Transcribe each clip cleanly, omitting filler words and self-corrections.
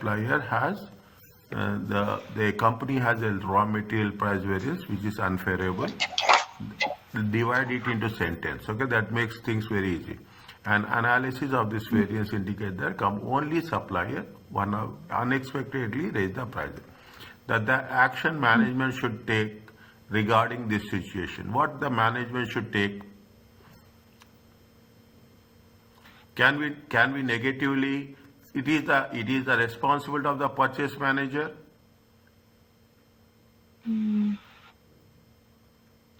supplier has the company has a raw material price variance which is unfavorable. Divide it into sentence. Okay, that makes things very easy. An analysis of this variance indicate that only supplier unexpectedly raise the price. That the action management should take regarding this situation. What the management should take? Can we negatively? It is the responsibility of the purchase manager.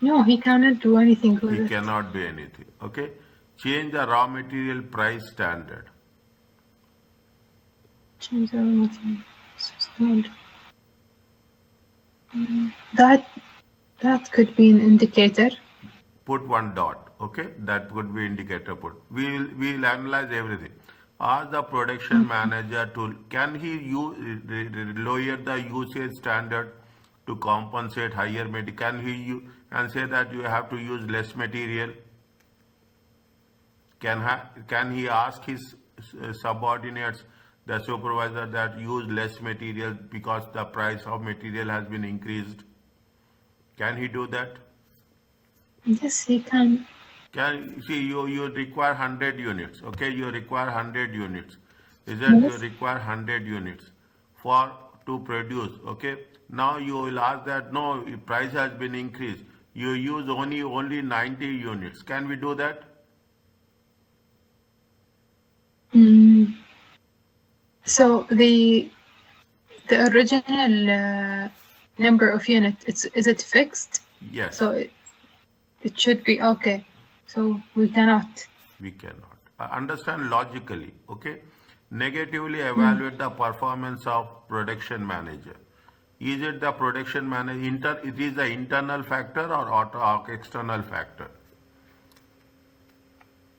No, he cannot do anything with it. He cannot do anything. Okay, change the raw material price standard. Change the raw material standard. That could be an indicator. Put one dot. Okay, that would be indicator put. We'll analyze everything. Ask the production manager to can he lower the usage standard to compensate higher material? Can he and say that you have to use less material? Can he ask his subordinates, the supervisor, that use less material because the price of material has been increased? Can he do that? Yes, he can. Can see you require 100 units. Okay, you require 100 units. Is that Yes. you require 100 units for to produce? Okay. Now you will ask that no, price has been increased. You use only 90 units. Can we do that? So the original number of units, is it fixed? Yes. So it should be okay. So we cannot. We cannot. Understand logically. Okay. Negatively evaluate the performance of production manager. Is it the production manager? It is the internal factor or external factor?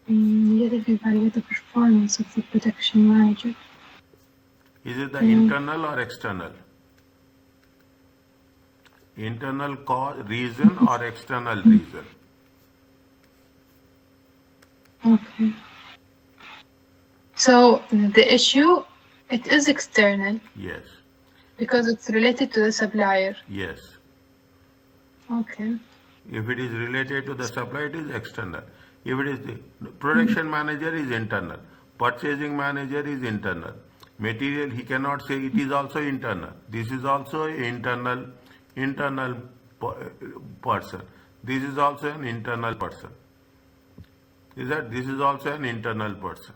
Negative evaluate the performance of the production manager. Is it the internal or external? Internal reason or external reason? Okay. So the issue, it is external. Yes. Because it's related to the supplier. Yes. Okay. If it is related to the supplier, it is external. If it is the production manager is internal. Purchasing manager is internal. Material, he cannot say it is also internal. This is also internal person. This is also an internal person. Is that this is also an internal person?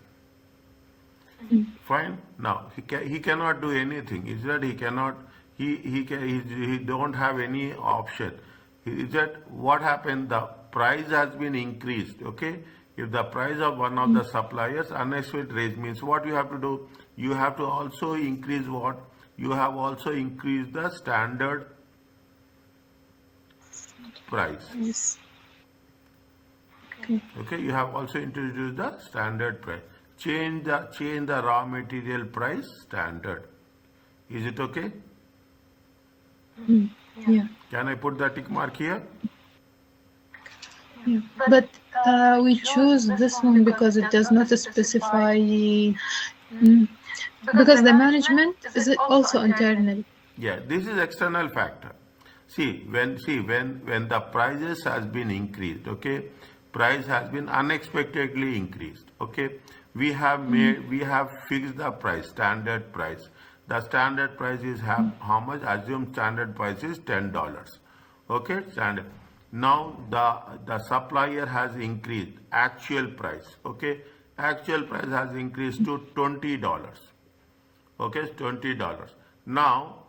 Fine. Now he cannot do anything. Is that he cannot? He don't have any option. Is that what happened? The price has been increased. Okay. If the price of one of the suppliers unexpected raise means what you have to do? You have to also increase what? You have also increased the standard price. Yes. Okay. You have also introduced the standard price. Change the raw material price standard. Is it okay? Yeah. Can I put the tick mark here? Yeah. But we choose this one because it does not specify. Because the management is also internal. Yeah, this is external factor. When the prices has been increased, okay, price has been unexpectedly increased, okay. We have fixed the price, standard price. The standard price is how much? Assume standard price is $10. Okay, standard. Now the supplier has increased actual price. Okay, actual price has increased to $20. Okay, $20. Now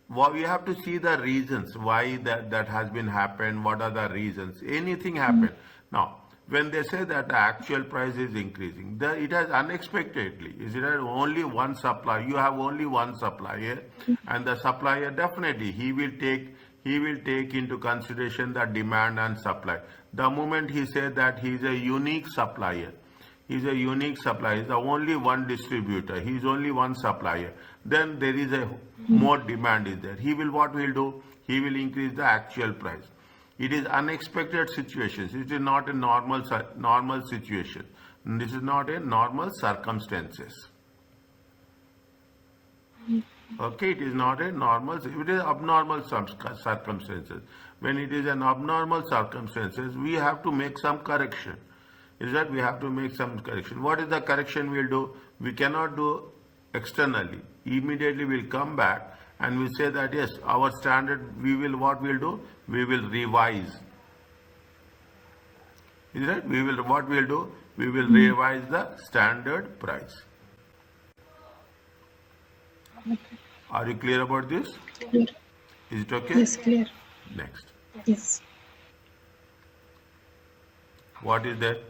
we have to see the reasons why that has been happened. What are the reasons? Anything happened. Now when they say that the actual price is increasing, it has unexpectedly. Is it only one supplier? You have only one supplier, and the supplier definitely he will take into consideration the demand and supply. The moment he said that he is a unique supplier, he's a unique supplier, he's the only one distributor, he's only one supplier, then there is a more demand is there. What will do? He will increase the actual price. It is unexpected situations. It is not a normal situation. This is not a normal circumstances. Okay, it is not a normal, it is abnormal circumstances. When it is an abnormal circumstances, we have to make some correction. Is that we have to make some correction. What is the correction we'll do? We cannot do externally. Immediately we'll come back and we say that yes, our standard, what we'll do? We will revise. Is that what we'll do? We will revise the standard price. Are you clear about this? Clear. Is it okay? Yes, clear. Next. Yes. What is that?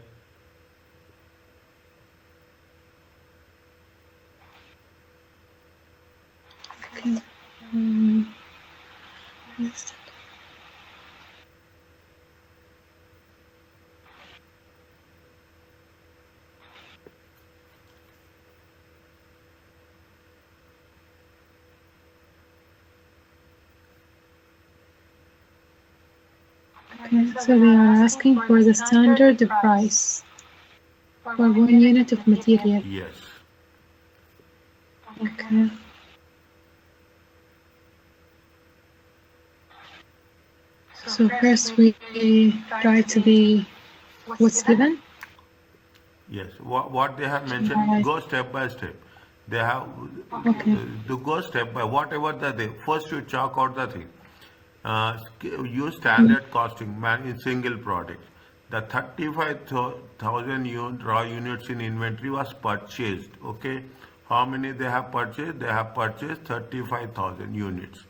Okay. Yes. Okay, so they are asking for the standard price for 1 unit of material. Yes. Okay. So first we try to be what's given. Yes. What they have mentioned, go step by step. They have Okay. to go step by whatever they first you chalk out the thing. Use standard costing in single product. The 35,000 raw units in inventory was purchased. Okay. How many they have purchased? They have purchased 35,000 units.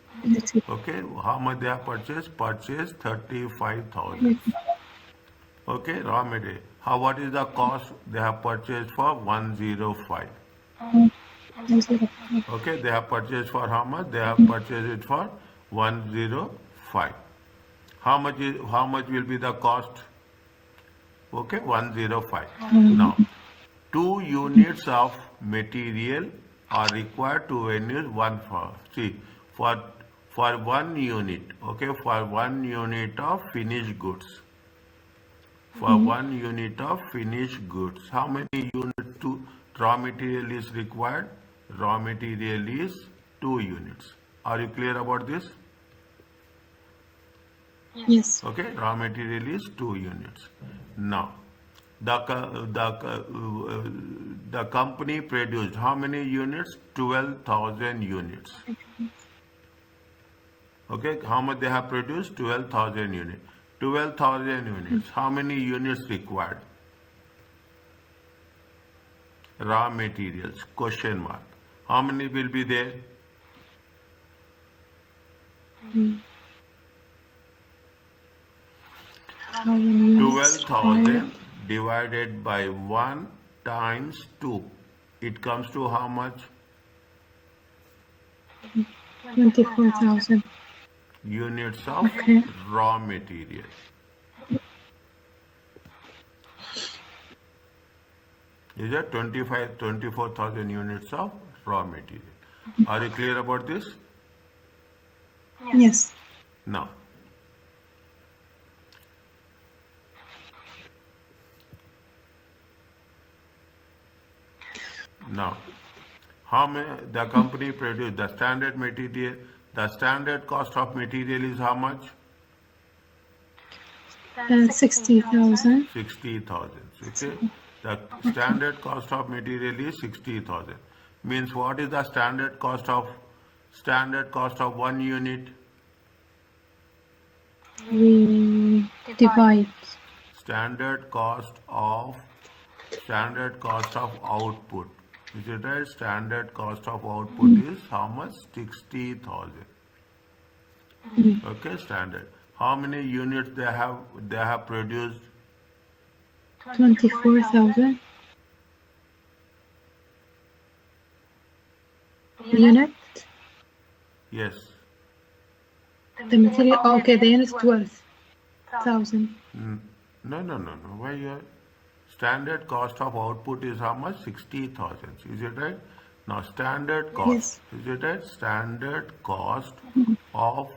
Okay. How much they have purchased? Purchased 35,000. Okay. Raw material. What is the cost they have purchased for? 105. Okay. They have purchased for how much? They have purchased it for 105. How much will be the cost? Okay, 105. Now, 2 units of material are required to produce one for 1 unit. Okay, for 1 unit of finished goods. For 1 unit of finished goods, how many units to raw material is required? Raw material is 2 units. Are you clear about this? Yes. Okay, raw material is 2 units. Now, the company produced how many units? 12,000 units. Okay, how much they have produced? 12,000 units. 12,000 units. How many units required? Raw materials, question mark. How many will be there? 12,000 divided by 1 times 2. It comes to how much? 24,000 units of raw material. Is that 24,000 units of raw material? Are you clear about this? Yes. Now, how many the company produced the standard material? The standard cost of material is how much? 60,000. 60,000. Okay. The standard cost of material is 60,000. Means what is the standard cost of 1 unit? We divide. Standard cost of output. Is it right? Standard cost of output is how much? 60,000. Okay, standard. How many units they have produced? 24,000 unit. Yes. The material. Okay, the unit is 12,000. No. Why you are? Standard cost of output is how much? 60,000. Is it right? Now standard cost. Yes. Is it right? Standard cost of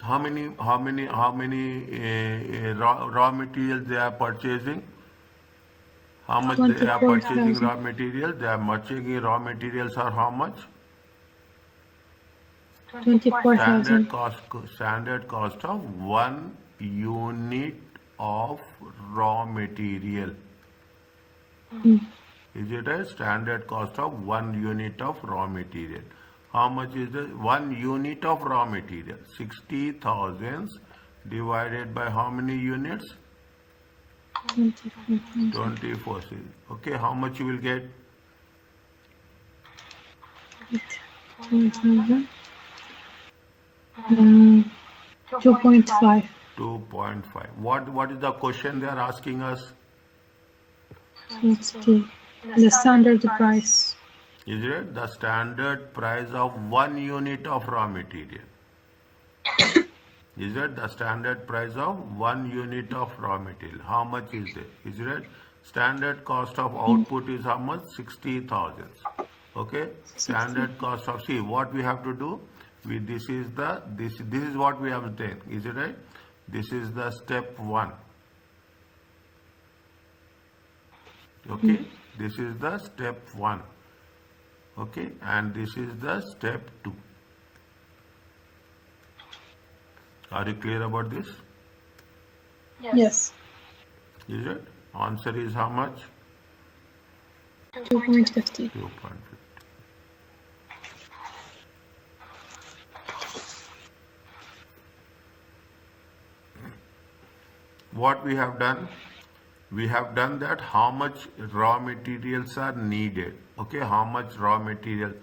how many raw materials they are purchasing? How much they are purchasing 24,000. raw materials? They are purchasing raw materials are how much? 24,000. Standard cost of 1 unit of raw material. Is it a standard cost of 1 unit of raw material? How much is the 1 unit of raw material? 60,000 divided by how many units? 24,000. 24. Okay, how much you will get? 4,000. 2.5. 2.5. What is the question they are asking us? What's the standard price? Is it the standard price of 1 unit of raw material? Is it the standard price of 1 unit of raw material? How much is it? Is it standard cost of output is how much? 60,000. Okay. Standard cost of, see what we have to do. This is what we have to take. Is it right? This is the step 1. Okay. This is the step 1. Okay, and this is the step 2. Are you clear about this? Yes. Is it? Answer is how much? 2.50. 2.50. What we have done? We have done that how much raw materials are needed. Okay, how much raw material?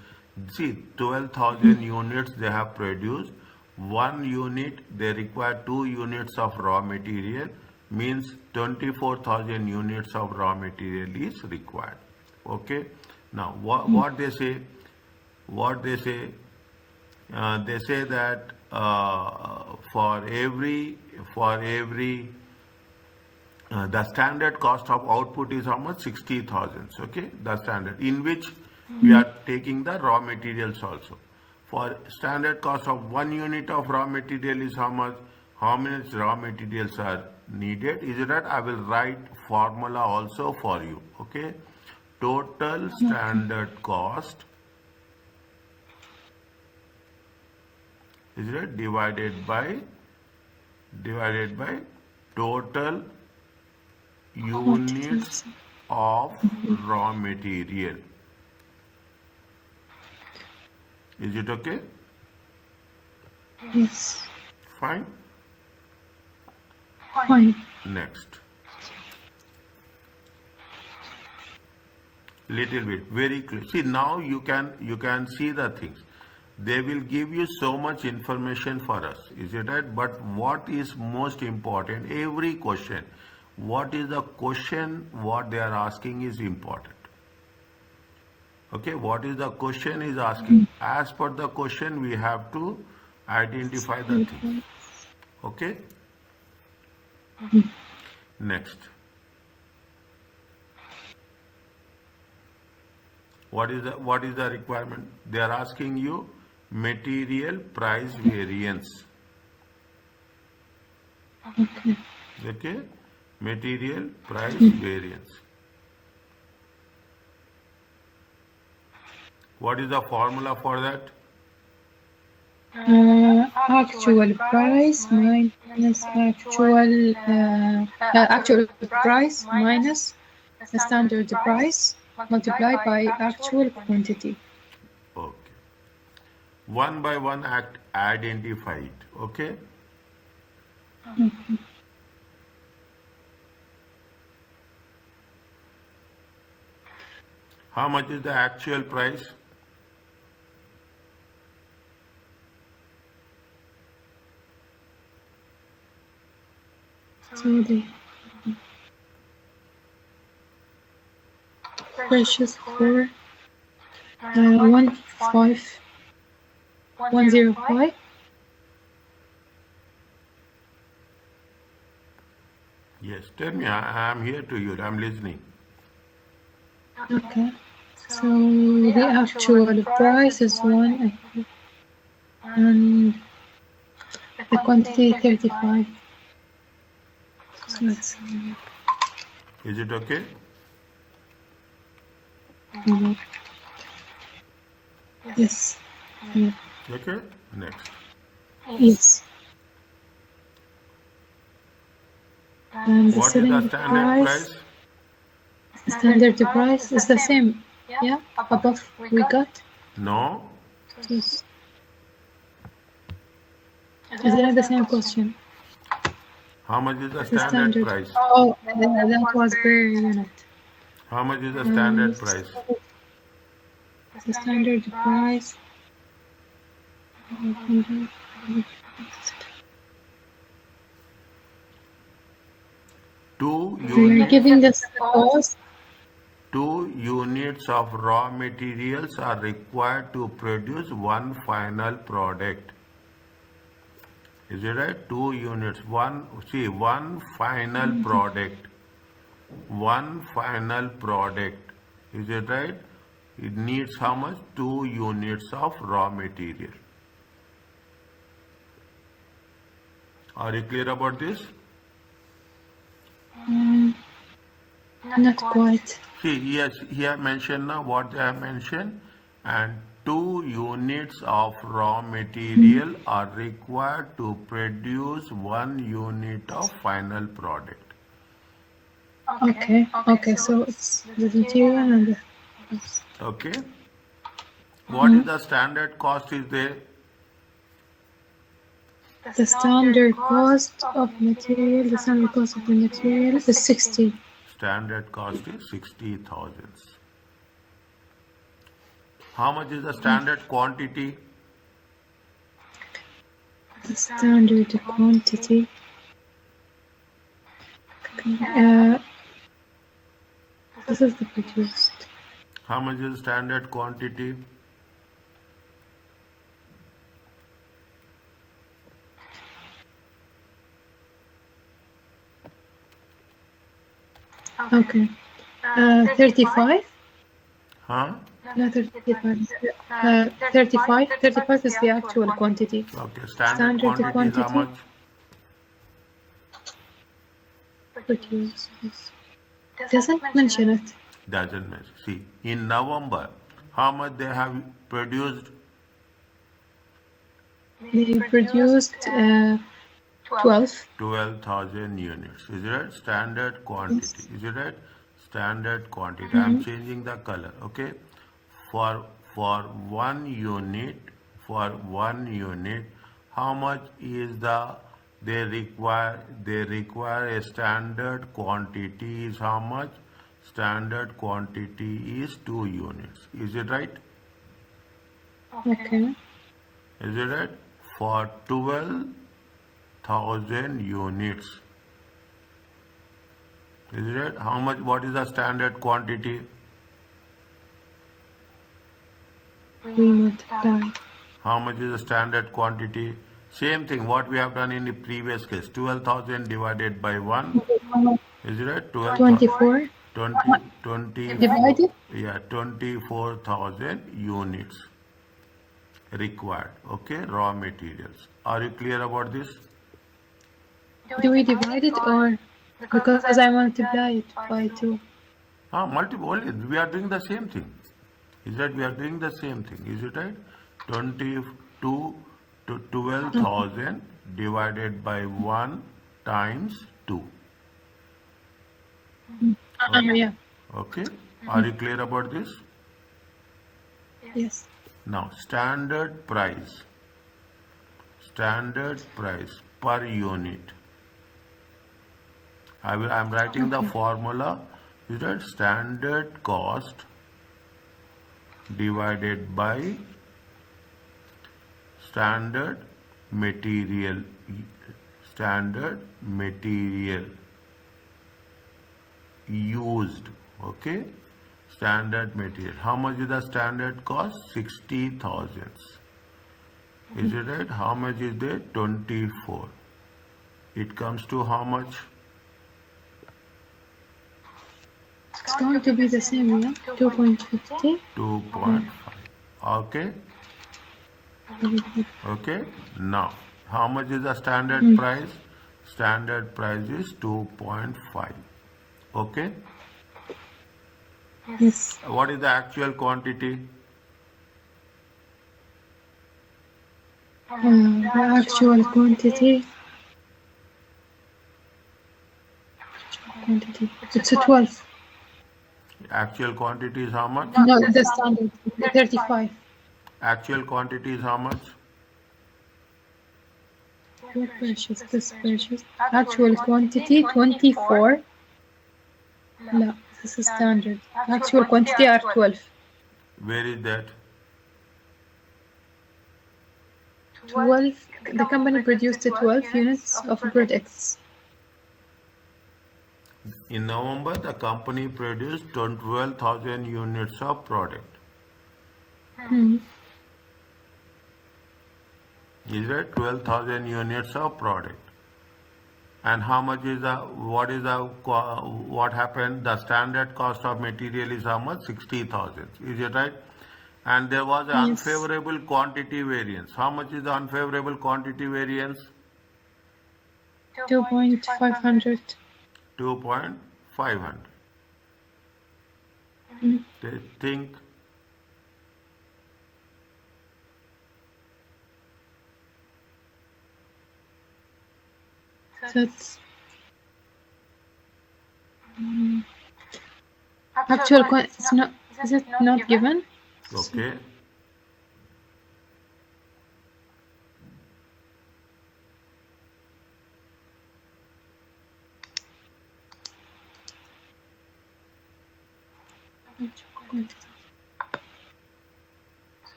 See, 12,000 units they have produced. 1 unit, they require 2 units of raw material, means 24,000 units of raw material is required. Okay, now what they say? What they say? They say that for every the standard cost of output is how much? 60,000. Okay, the standard in which we are taking the raw materials also. For standard cost of 1 unit of raw material is how much? How many raw materials are needed? Is it that I will write formula also for you? Okay, total standard cost is it divided by total units of raw material. Is it okay? Yes. Fine. Fine. Next. Little bit, very clear. See, now you can see the things. They will give you so much information for us. Is it right? But what is most important? Every question. What is the question? What they are asking is important. Okay, what is the question is asking? As per the question, we have to identify the things. Okay? Next. What is the requirement? They are asking you material price variance. Okay. Okay? Material price variance. What is the formula for that? Actual price minus actual price minus the standard price multiplied by actual quantity. Okay. One by one identify it. Okay? How much is the actual price? So the purchase for 15105. Yes, tell me. I am here to you. I am listening. Okay. So the actual price is 1 and the quantity 35. So let's Is it okay? Mhm. Yes. Yeah. Okay, next. Yes. And the What is the selling standard price, price? standard price is the same. Yeah. Above we got. No. Yes. Is that the same question? How much is the The standard standard. price? Oh, that was per unit. How much is the standard price? The standard price. 500. Two So you're units. giving us the cost. 2 units of raw materials are required to produce one final product. Is it right? 2 units. One final product. One final product. Is it right? It needs how much? 2 units of raw material. Are you clear about this? Not quite. See, here mentioned now what they have mentioned, and 2 units of raw material are required to produce 1 unit of final product. Okay. Okay. So it's the material and the cost. Okay. What is the standard cost is there? The standard cost of material. The standard cost of the material is 60. Standard cost is 60,000. How much is the standard quantity? The standard quantity. Uh, this is the produced. How much is the standard quantity? Okay. 35? Huh? No, 35. 35. 35 is the actual quantity. Okay. Standard Standard quantity is how quantity. much? Produced. Yes. Doesn't mention it. Doesn't matter. See, in November, how much they have produced? They produced 12. 12,000 units. Is it right? Standard quantity. Yes. Is it right? Standard quantity. I am changing the color. Okay. For one unit, how much is they require a standard quantity is how much? Standard quantity is 2 units. Is it right? Okay. Is it right? For 12,000 units. Is it right? How much? What is the standard quantity? We multiply. How much is the standard quantity? Same thing what we have done in the previous case. 12,000 divided by 1. Is it right? 24. 24. Divided? Yeah, 24,000 units required. Okay, raw materials. Are you clear about this? Do we divide it or because I multiply it by 2? Multiple. We are doing the same thing. Is that we are doing the same thing? Is it right? 22 to 12,000 divided by 1 times 2. Yeah. Okay. Are you clear about this? Yes. Now, standard price per unit. I am writing the formula. Is that standard cost divided by standard material used. Okay, standard material. How much is the standard cost? 60,000. Is it right? How much is there? 24. It comes to how much? It's going to be the same, yeah? 2.50. 2.5. Okay. Okay. Now, how much is the standard price? Standard price is 2.5. Okay. Yes. What is the actual quantity? The actual quantity. It's a 12. Actual quantity is how much? No, the standard. 35. Actual quantity is how much? Your purchase, this purchase. Actual quantity 24. No, this is standard. Actual quantity are 12. Where is that? 12. The company produced 12 units of products. In November, the company produced 12,000 units of product. Hmm. Is it 12,000 units of product? And how much is what happened? The standard cost of material is how much? 60,000. Is it right? And there was an Yes. unfavorable quantity variance. How much is the unfavorable quantity variance? 2.500. 2.500. Hmm. They think That's actual it's not. Is it not given? okay.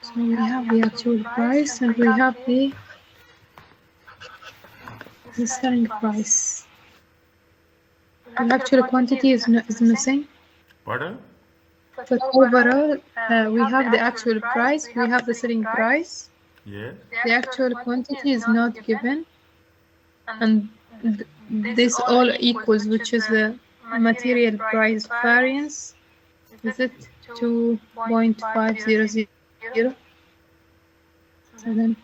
So we have the actual price and we have the selling price. The actual quantity is missing, Pardon? but overall we have the actual price, we have the selling price. Yes. The actual quantity is not given, and this all equals, which is the material price variance. Is it 2.500? So then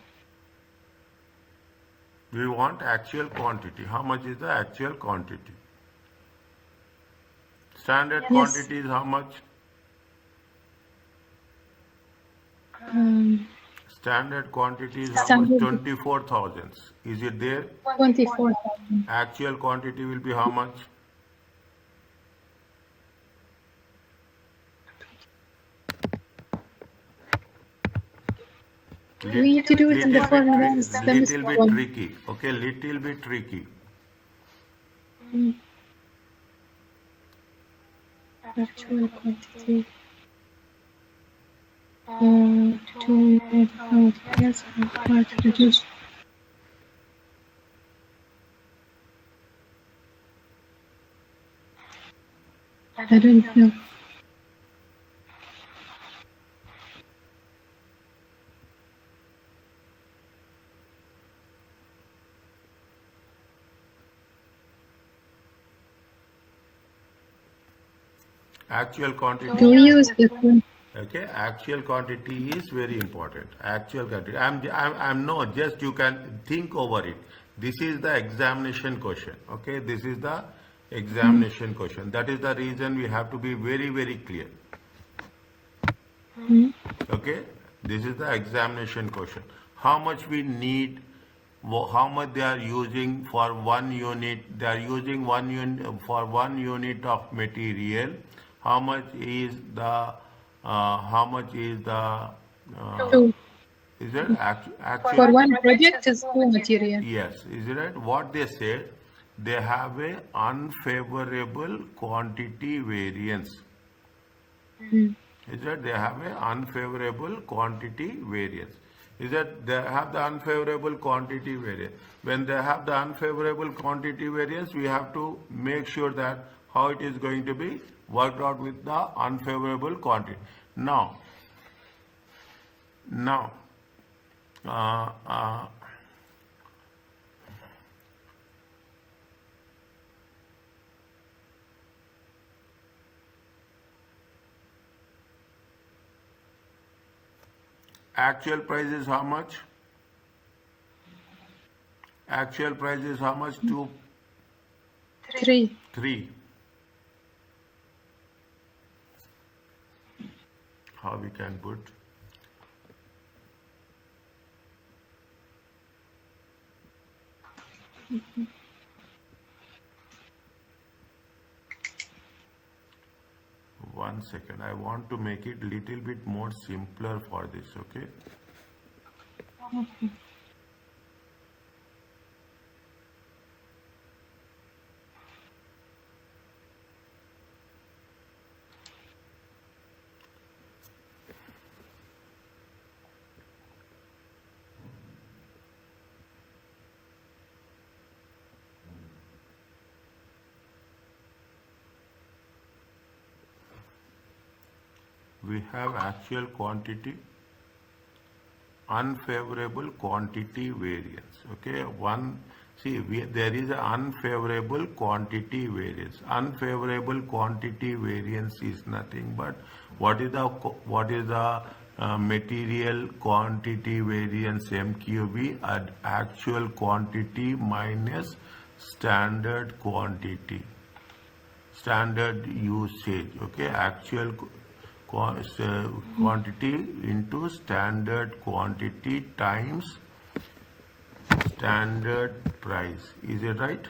We want actual quantity. How much is the actual quantity? Standard Yes. quantity is how much? Standard quantity is how much? Standard 24,000. Is it there? 24,000. Actual quantity will be how much? We need to do it in the formula. Little bit tricky. Okay, little bit tricky. Actual quantity. 2 yes, reduce. I don't know. Actual quantity. Do we use the Okay, actual quantity is very important. Actual quantity. I'm no, just you can think over it. This is the examination question. Okay, this is the examination question. That is the reason we have to be very, very clear. Okay, this is the examination question. How much we need, how much they are using for 1 unit, they are using 1 unit for 1 unit of material. How much is the two? is it actual? For one project is two material. Yes, is it right? What they said, they have a unfavorable quantity variance. Is that they have a unfavorable quantity variance. Is that they have the unfavorable quantity variance. When they have the unfavorable quantity variance, we have to make sure that how it is going to be worked out with the unfavorable quantity. Now, uh, uh, actual price is how much? Actual price is how much? 3. 3. how we can put. One second, I want to make it little bit more simpler for this, okay? Okay. We have actual quantity, unfavorable quantity variance. Okay, there is an unfavorable quantity variance. Unfavorable quantity variance is nothing but what is the material quantity variance MQB at actual quantity minus standard quantity, standard usage. Okay, actual quantity into standard quantity times standard price. Is it right?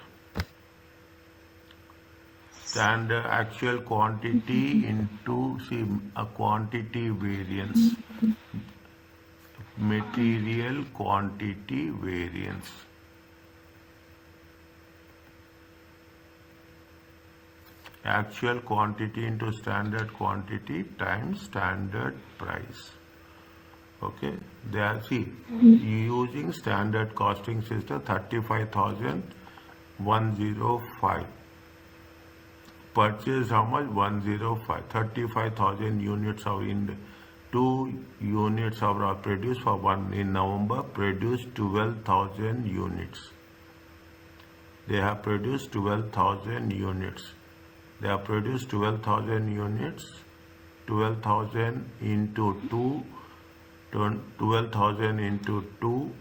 Standard actual quantity into a quantity variance, material quantity variance. Actual quantity into standard quantity times standard price. Okay, there using standard costing system 35,105. Purchase how much? 105. 35,000 units of 2 units are produced for one in November. Produced 12,000 units. They have produced 12,000 units. They have produced 12,000 units. 12,000 into 2. 12,000 into 2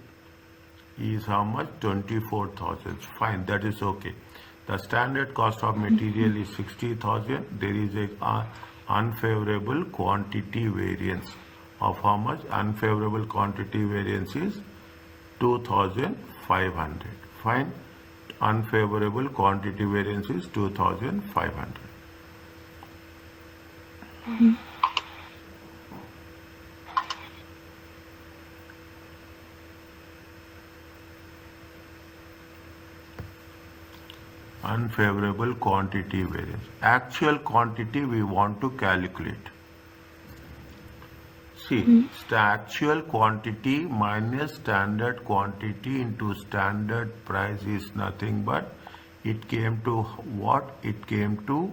is how much? 24,000. Fine, that is okay. The standard cost of material is 60,000. There is a unfavorable quantity variance of how much? Unfavorable quantity variance is 2,500. Fine. Unfavorable quantity variance is 2,500. Unfavorable quantity variance. Actual quantity we want to calculate. See, actual quantity minus standard quantity into standard price is nothing but it came to what? It came to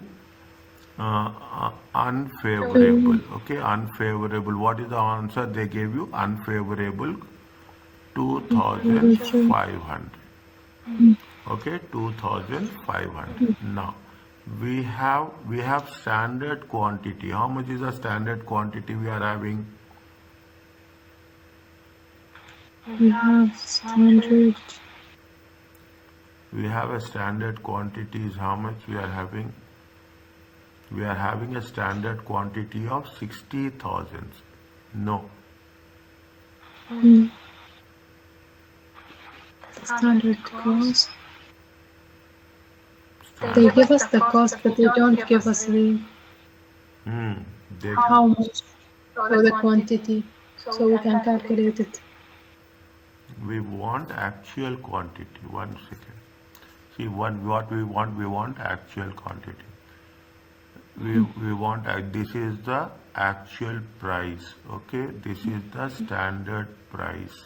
unfavorable. Okay, unfavorable. What is the answer they gave you? Unfavorable 2,500. Okay, 2,500. Now we have standard quantity. How much is the standard quantity we are having? We have standard. We have a standard quantity is how much we are having? We are having a standard quantity of 60,000. No. Standard cost. They give us the cost, but they don't give us the how much or the quantity, so we can calculate it. We want actual quantity. 1 second. See what we want actual quantity. We want this is the actual price. Okay, this is the standard price.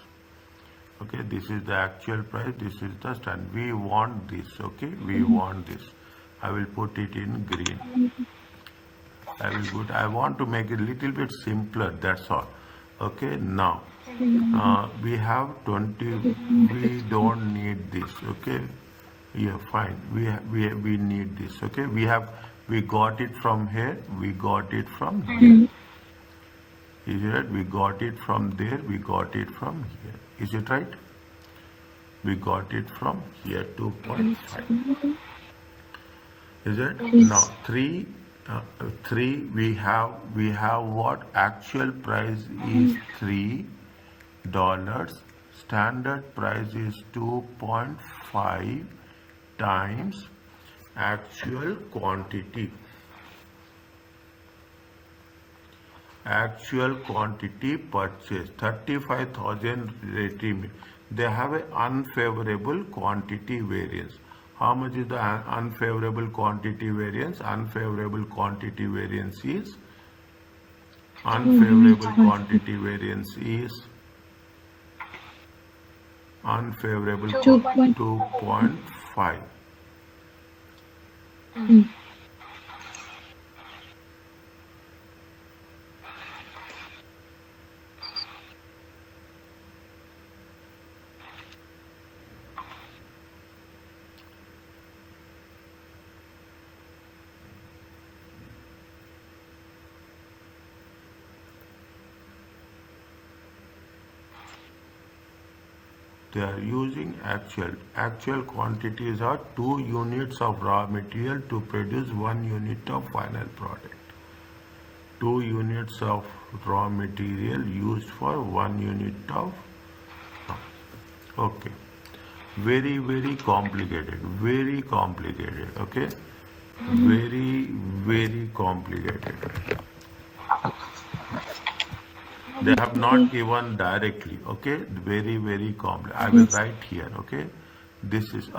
Okay, this is the actual price, this is the standard. We want this. Okay, we want this. I will put it in green. I want to make it a little bit simpler, that's all. Okay, now we have 20. We don't need this. Okay, yeah, fine. We need this. Okay, we got it from here. We got it from here. Is it right? We got it from there. We got it from here. Is it right? We got it from here. 2.5. Is it? Now 3 3, we have what? Actual price is $3, standard price is 2.5 times actual quantity. Actual quantity purchase 35,000 ready. They have an unfavorable quantity variance. How much is the unfavorable quantity variance? Unfavorable quantity variance is unfavorable quantity variance is unfavorable 2.5. They are using actual quantities are 2 units of raw material to produce 1 unit of final product. 2 units of raw material used for 1 unit of, okay, very complicated, okay, very complicated. They have not given directly, okay, very complex. I will write here, okay, this is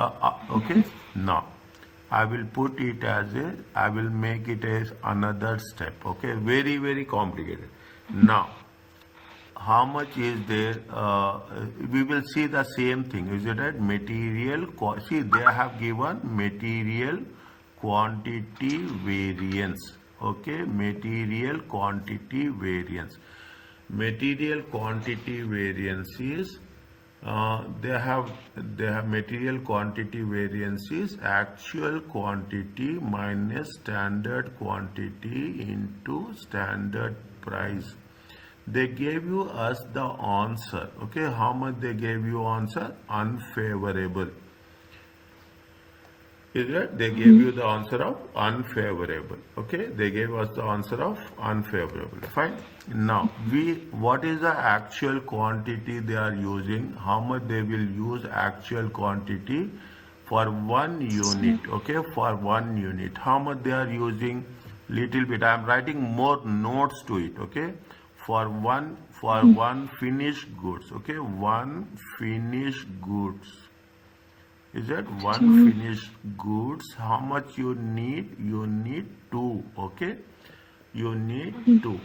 okay. Now I will put it as I will make it as another step, okay, very complicated. Now how much is there? We will see the same thing, is it right? Material, see, they have given material quantity variance, okay, material quantity variance. Material quantity variance is they have material quantity variance is actual quantity minus standard quantity into standard price. They gave you us the answer, okay, how much they gave you answer? Unfavorable. Is it? They gave you the answer of unfavorable. Okay, they gave us the answer of unfavorable. Fine. Now what is the actual quantity they are using? How much they will use actual quantity for 1 unit? Okay, for 1 unit. How much they are using? Little bit. I am writing more notes to it. Okay, for one finished goods. Okay, 1 finished goods. Is that 1 finished goods? How much you need? You need 2. Okay, you need 2.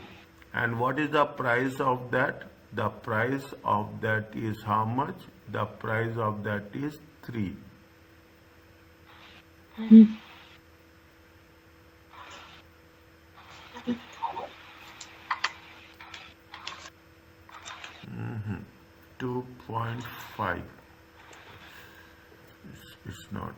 And what is the price of that? The price of that is how much? The price of that is 3. Mm-hmm. 2.5. It's not.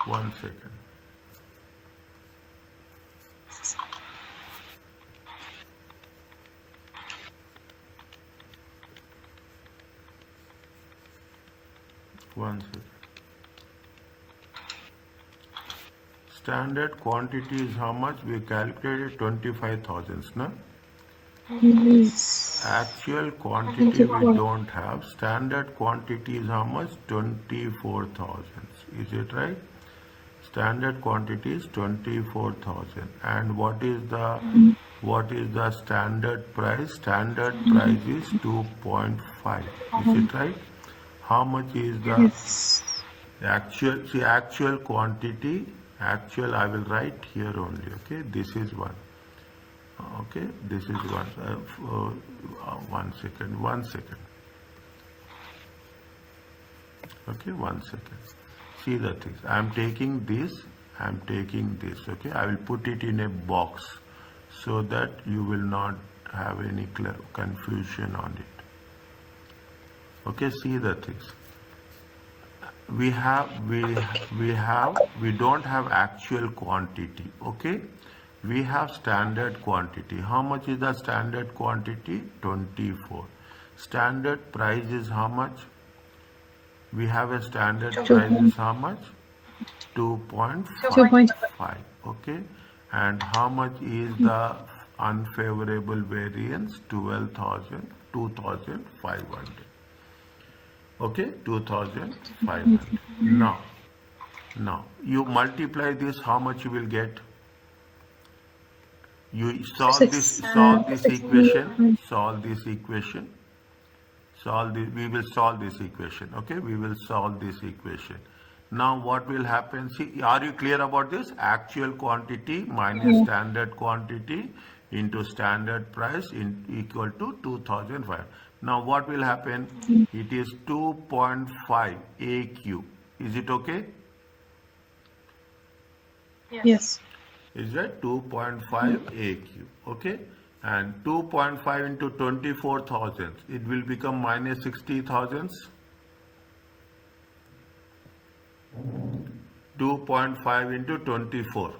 One second. One second. Standard quantity is how much? We calculated 25,000, no? Yes. Actual quantity we don't have. Standard quantity is how much? 24,000. Is it right? Standard quantity is 24,000. And what is the standard price? Standard price is 2.5. Is it right? How much is the actual? See, actual quantity. Actual, I will write here only. Okay, this is one. Okay, this is one. 1 second. 1 second. Okay, 1 second. See the things. I am taking this. I am taking this. Okay, I will put it in a box so that you will not have any confusion on it. Okay, see the things. We don't have actual quantity. Okay, we have standard quantity. How much is the standard quantity? 24. Standard price is how much? We have a standard price is how much? 2.5. Okay, and how much is the unfavorable variance? 12,000, 2,500. Okay, 2,500. Now you multiply this, how much you will get? You solve this equation, we will solve this equation. Okay, we will solve this equation. Now what will happen? See, are you clear about this? Actual quantity minus standard quantity into standard price equal to 2,005. Now what will happen? It is 2.5 AQ. Is it okay? Yes. Is that 2.5 AQ? Okay, and 2.5 into 24,000, it will become minus 60,000. 2.5 into 24.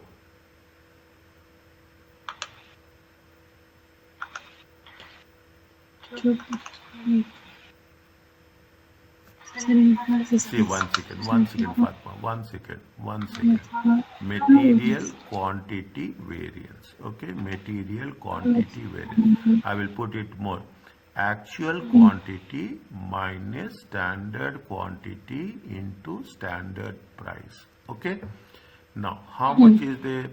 See, one second, Fatma, one second. Material quantity variance. Okay, material quantity variance. I will put it more. Actual quantity minus standard quantity into standard price. Okay. Now, how much is there?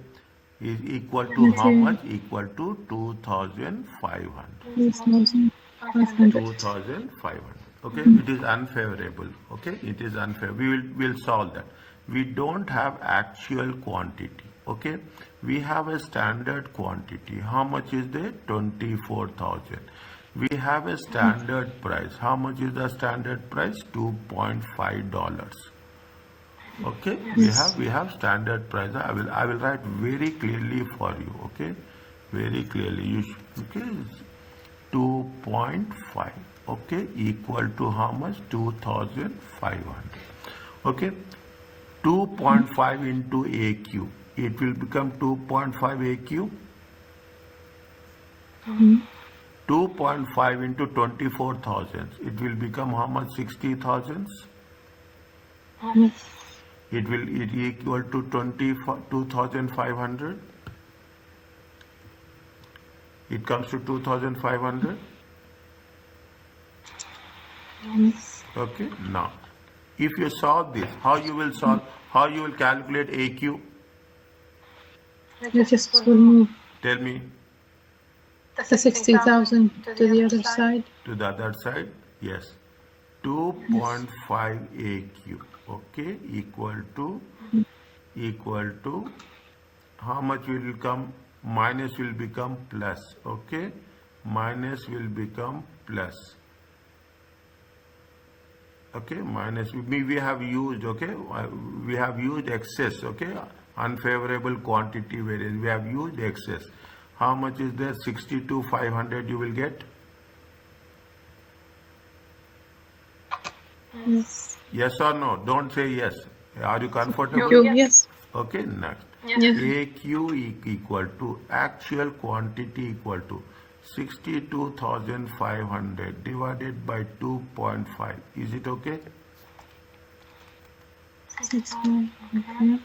Is equal to how much? Equal to 2,500. 2,500. Okay, it is unfavorable. Okay, it is unfavorable. We'll solve that. We don't have actual quantity. Okay, we have a standard quantity. How much is there? 24,000. We have a standard price. How much is the standard price? $2.5. Okay, we have standard price. I will write very clearly for you. Okay, very clearly. Okay, 2.5. Okay, equal to how much? 2,500. Okay, 2.5 into AQ. It will become 2.5 AQ. 2.5 into 24,000. It will become how much? 60,000. It equal to 2,500. It comes to 2,500. Okay. Now, if you solve this, how you will calculate AQ? You just will move Tell me. the 60,000 to the other side. To the other side, yes. 2.5 AQ. Okay, equal to how much will come? Minus will become plus. Okay, minus will become plus. Okay, minus we have used. Okay, we have used excess. Okay, unfavorable quantity variance. We have used excess. How much is there? 62,500 you will get. Yes. Yes or no? Don't say yes. Are you comfortable? Yes. Okay, next. Yes. AQ equal to actual quantity equal to 62,500 divided by 2.5. Is it okay? 6,500.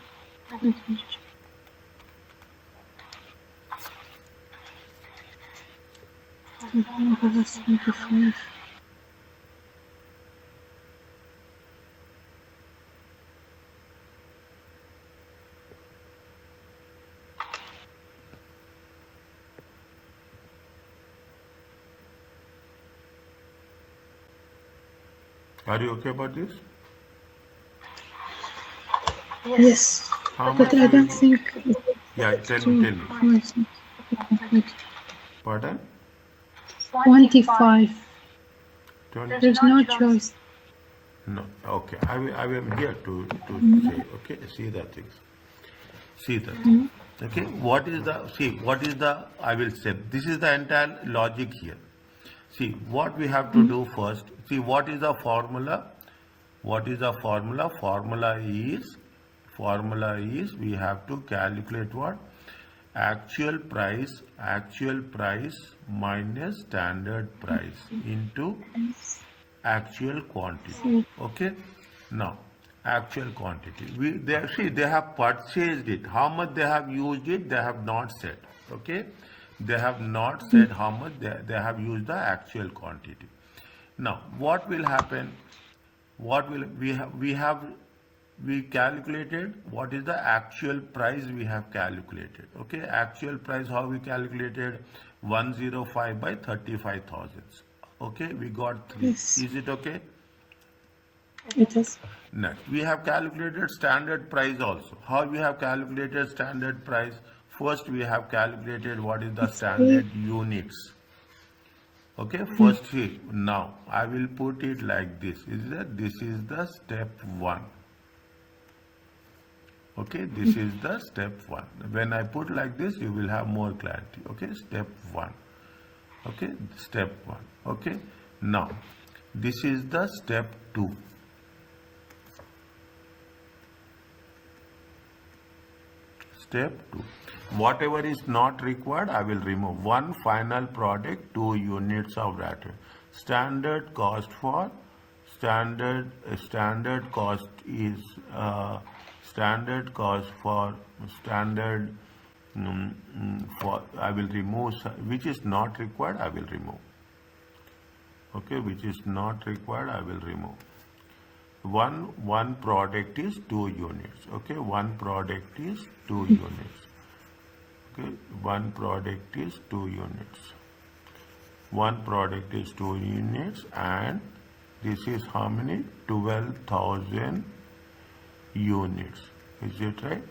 Are you okay about this? Yes. How But much I don't will- think. Yeah, tell me. Pardon? 25. 20? There's no choice. No. Okay. I am here to say. Okay. See the things. See the thing. Okay. What is the? I will say. This is the entire logic here. See, what we have to do first, see what is the formula? What is the formula? Formula is we have to calculate what? Actual price minus standard price into actual quantity. Okay? Now, actual quantity. They have purchased it. How much they have used it, they have not said. Okay? They have not said how much they have used the actual quantity. Now, what will happen? What will we calculated what is the actual price we have calculated. Okay, actual price how we calculated 105 by 35,000. Okay, we got 3. Yes. Is it okay? It is. Next, we have calculated standard price also. How we have calculated standard price? First, we have calculated what is the standard units. Okay, first see, now I will put it like this. This is the step 1. Okay, this is the step 1. When I put like this, you will have more clarity. Okay, step 1. Okay, step 1. Okay, now this is the step 2. Step 2. Whatever is not required, I will remove. One final product, 2 units of that. Standard cost for standard cost is standard cost for standard for I will remove which is not required. I will remove. Okay, which is not required. I will remove. One product is 2 units. Okay, one product is 2 units. Okay, one product is 2 units. One product is 2 units, and this is how many? 12,000 units. Is it right?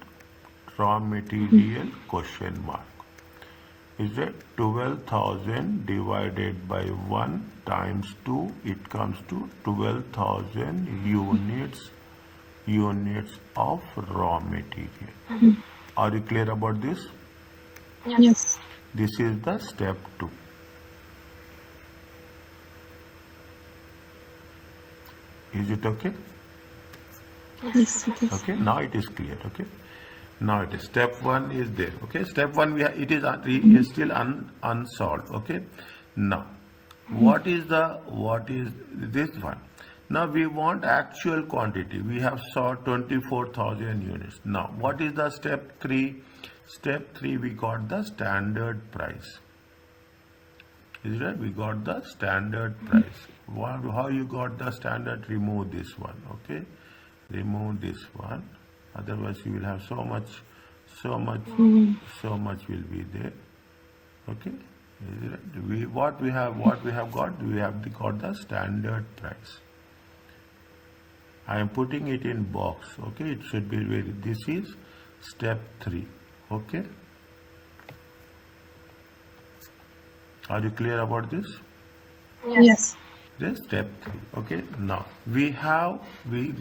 Raw material question mark. Is it 12,000 divided by 1 times 2? It comes to 12,000 units of raw material. Are you clear about this? Yes. This is the step 2. Is it okay? Yes, it is. Okay, now it is clear. Okay, now it is step 1 is there. Okay, step 1 it is still unsolved. Okay, now what is this one? Now we want actual quantity. We have saw 24,000 units. Now what is the step 3? Step 3 we got the standard price. Is that we got the standard price. How you got the standard? Remove this one. Okay, remove this one. Otherwise you will have so much will be there. Okay, is it? What we have got? We have got the standard price. I am putting it in box. Okay, it should be very. This is step 3. Okay, are you clear about this? Yes. This step 3. Okay, now we have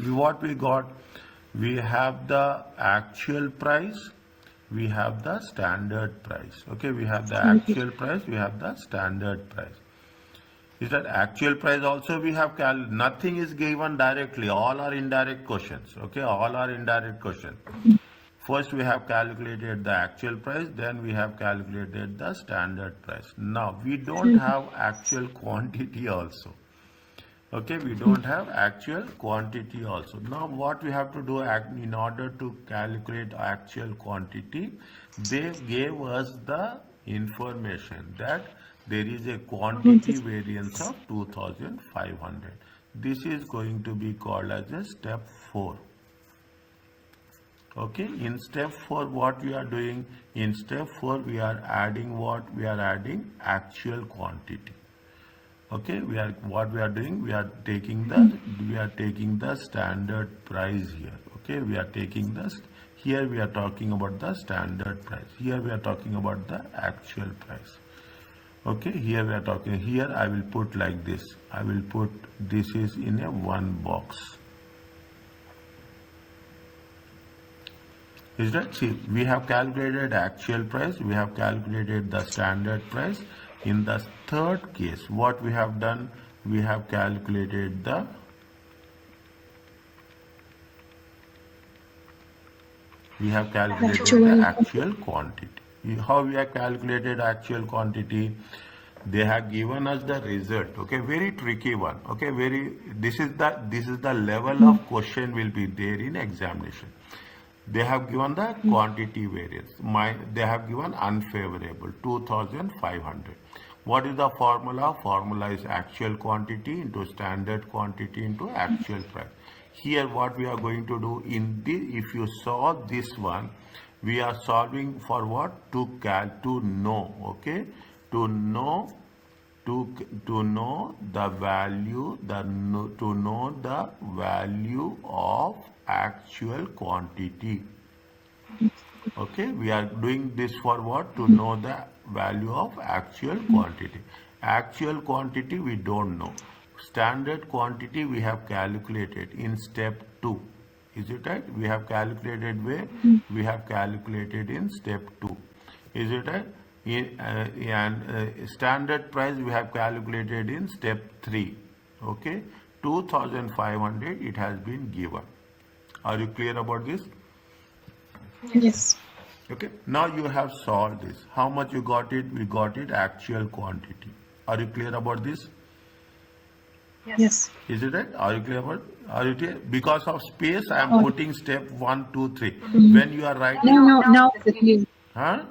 what we got. We have the actual price, we have the standard price. Okay, we have the actual price, we have the standard price. Is that actual price also we have nothing is given directly, all are indirect questions. Okay, all are indirect questions. First we have calculated the actual price, then we have calculated the standard price. Now we don't have actual quantity also. Okay, we don't have actual quantity also. Now what we have to do in order to calculate actual quantity, they gave us the information that there is a quantity variance of 2,500. This is going to be called as a step 4. Okay, in step 4 what we are doing? In step 4 we are adding what? We are adding actual quantity. Okay, we are taking the standard price here. Okay, we are taking this. Here we are talking about the standard price. Here we are talking about the actual price. Okay, here we are talking. Here I will put like this. I will put this is in a one box. Is that? See, we have calculated actual price. We have calculated the standard price. In the third case, what we have done, we have calculated the actual quantity. How we have calculated actual quantity? They have given us the result. Okay, very tricky one. Okay, this is the level of question will be there in examination. They have given the quantity variance. They have given unfavorable 2,500. What is the formula? Formula is actual quantity into standard quantity into actual price. Here what we are going to do in this, if you saw this one, we are solving for what? To know, okay? To know the value, to know the value of actual quantity. Okay, we are doing this for what? To know the value of actual quantity. Actual quantity we don't know. Standard quantity we have calculated in step 2. Is it right? We have calculated where? We have calculated in step 2. Is it right? Standard price we have calculated in step 3. Okay, 2,500 it has been given. Are you clear about this? Yes. Okay, now you have solved this. How much you got it? We got it actual quantity. Are you clear about this? Yes. Is it right? Are you clear about? Are you clear? Because of space, I am putting step 1, 2, 3. When you are writing, Now it's clear. huh?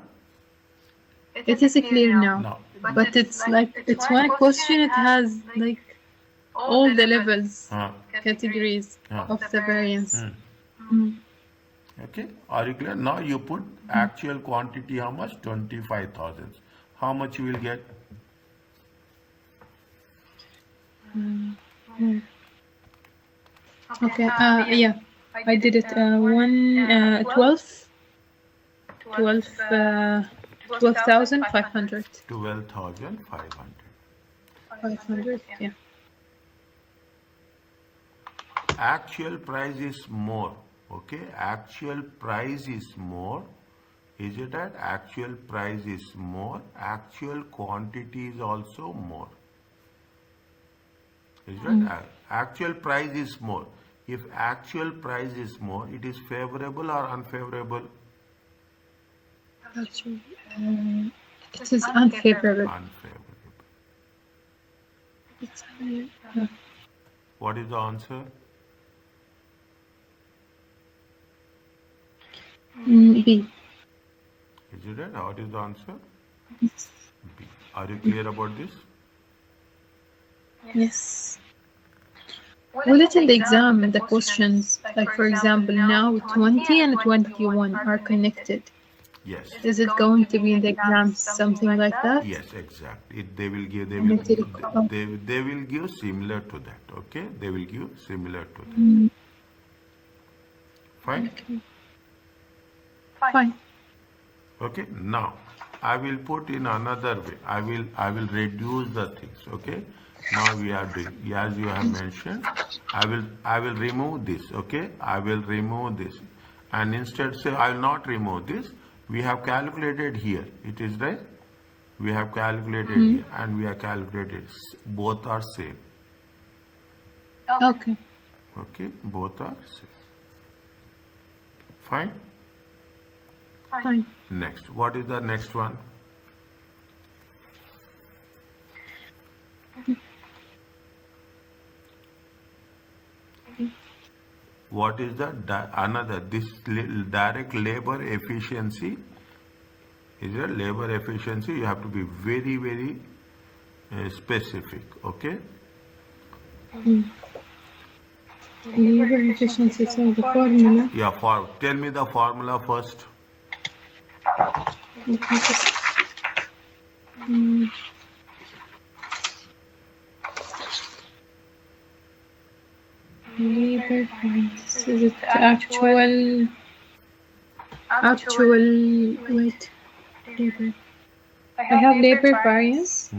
It is clear now. No. But it's like it's one question. It has like all the levels, categories of the variance. Okay, are you clear? Now you put actual quantity how much? 25,000. How much you will get? Okay. Yeah, I did it. 12,500. 12,500. 500. Yeah. Actual price is more. Okay, actual price is more. Is it that actual price is more? Actual quantity is also more. Is that actual price is more? If actual price is more, it is favorable or unfavorable? Actually, it is unfavorable. Unfavorable. It's, What is the answer? B. Is it right? What is the answer? Yes. B. Are you clear about this? Yes. Will it in the exam, the questions, like for example, now 20 and 21 are connected. Yes. Is it going to be in the exam something like that? Yes, exactly. They will give. They will give similar to that. Okay, they will give similar to that. Fine. Okay. Fine. Okay. Now I will put in another way. I will reduce the things. Okay. Now we are doing, as you have mentioned, I will remove this. Okay, I will remove this, and instead say I will not remove this. We have calculated here. It is right. We have calculated here, and we have calculated. Both are same. Okay. Okay, both are same. Fine. Fine. Next, what is the next one? What is the another? This direct labor efficiency. Is it labor efficiency? You have to be very, very specific. Okay. Labor efficiency. So the formula. Yeah. Tell me the formula first. Let me just, labor variance. Is it actual? Wait. Labor. I have labor variance.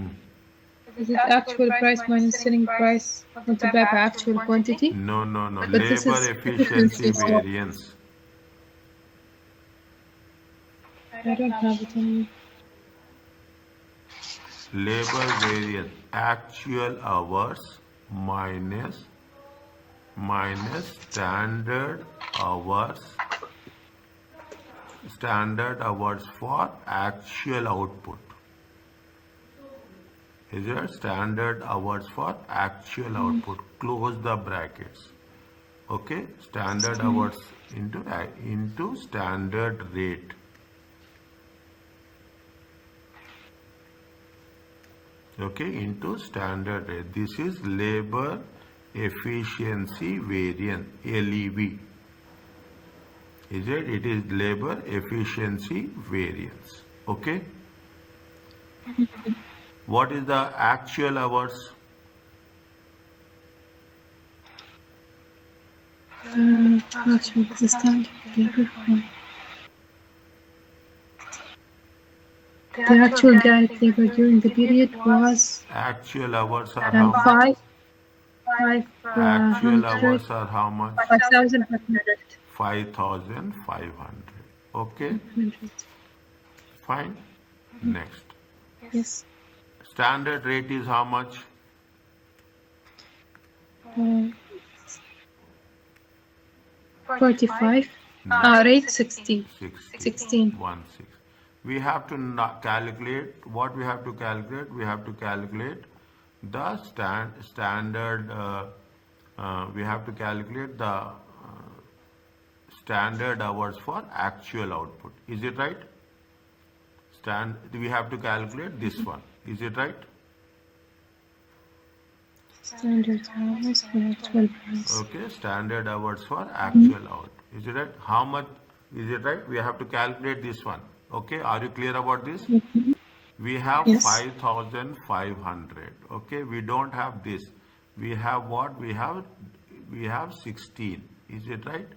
Is it actual price minus selling price multiplied by actual quantity? No. But Labor this is efficiency variance. I don't have it anymore. labor variance, actual hours minus standard hours for actual output. Is there standard hours for actual output? Close the brackets. Okay, standard hours into standard rate. Okay, into standard rate. This is labor efficiency variance, LEV. Is it? It is labor efficiency variance. Okay. What is the actual hours? Actually, the standard labor for the actual direct labor during the period was Actual hours are how much? 500, Actual hours are how much? 5,500. 5,500. Okay, fine. Next. Yes. Standard rate is how much? 45. Rate 60. 16. 16. We have to calculate, what we have to calculate? We have to calculate the standard, we have to calculate the standard hours for actual output. Is it right? We have to calculate this one. Is it right? Standard hours for actual price. Okay, standard hours for actual out. Is it right? How much? Is it right? We have to calculate this one. Okay, are you clear about this? We have Yes. 5,500. Okay, we don't have this. We have what? We have 16. Is it right?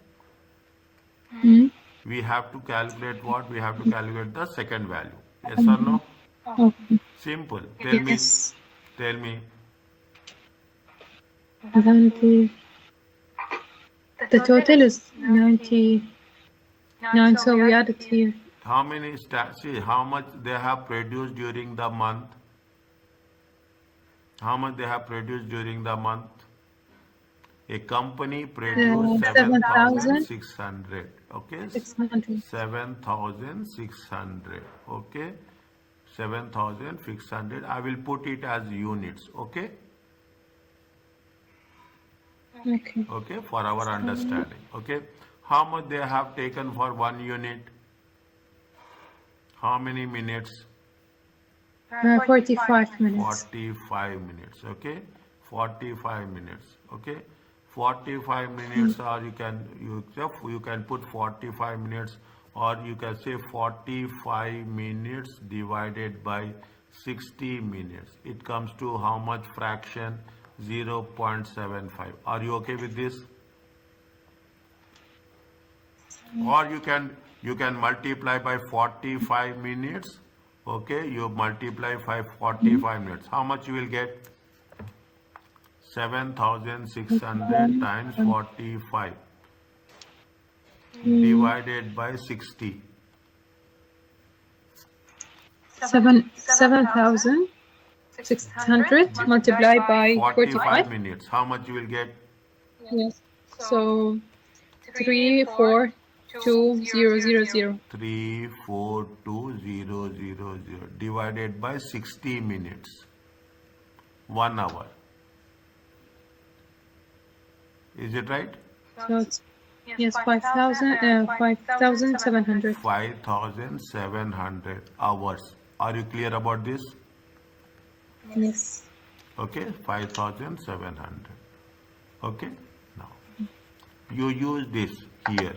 We have to calculate what? We have to calculate the second value. Yes or no? Okay. Simple. Tell me. Yes. Tell me. Then the total is 99, so we add it here. How many see how much they have produced during the month? How much they have produced during the month? A company produced 7,600. Okay, 600. 7,600. Okay, 7,600. I will put it as units. Okay. Okay. Okay, for our understanding. Okay, how much they have taken for 1 unit? How many minutes? 45 minutes. 45 minutes. Okay, 45 minutes. Okay, 45 minutes, or you can put 45 minutes, or you can say 45 minutes divided by 60 minutes. It comes to how much fraction? 0.75. Are you okay with this? Or you can multiply by 45 minutes. Okay, you multiply by 45 minutes. How much you will get? 7,600 times 45 divided by 60. 7,600 multiplied by 45 minutes. How much you will get? Yes. So 342,000. 342,000 divided by 60 minutes. 1 hour. Is it right? So it's, yes, 5,700. 5,700 hours. Are you clear about this? Yes. Okay, 5,700. Okay, now you use this here.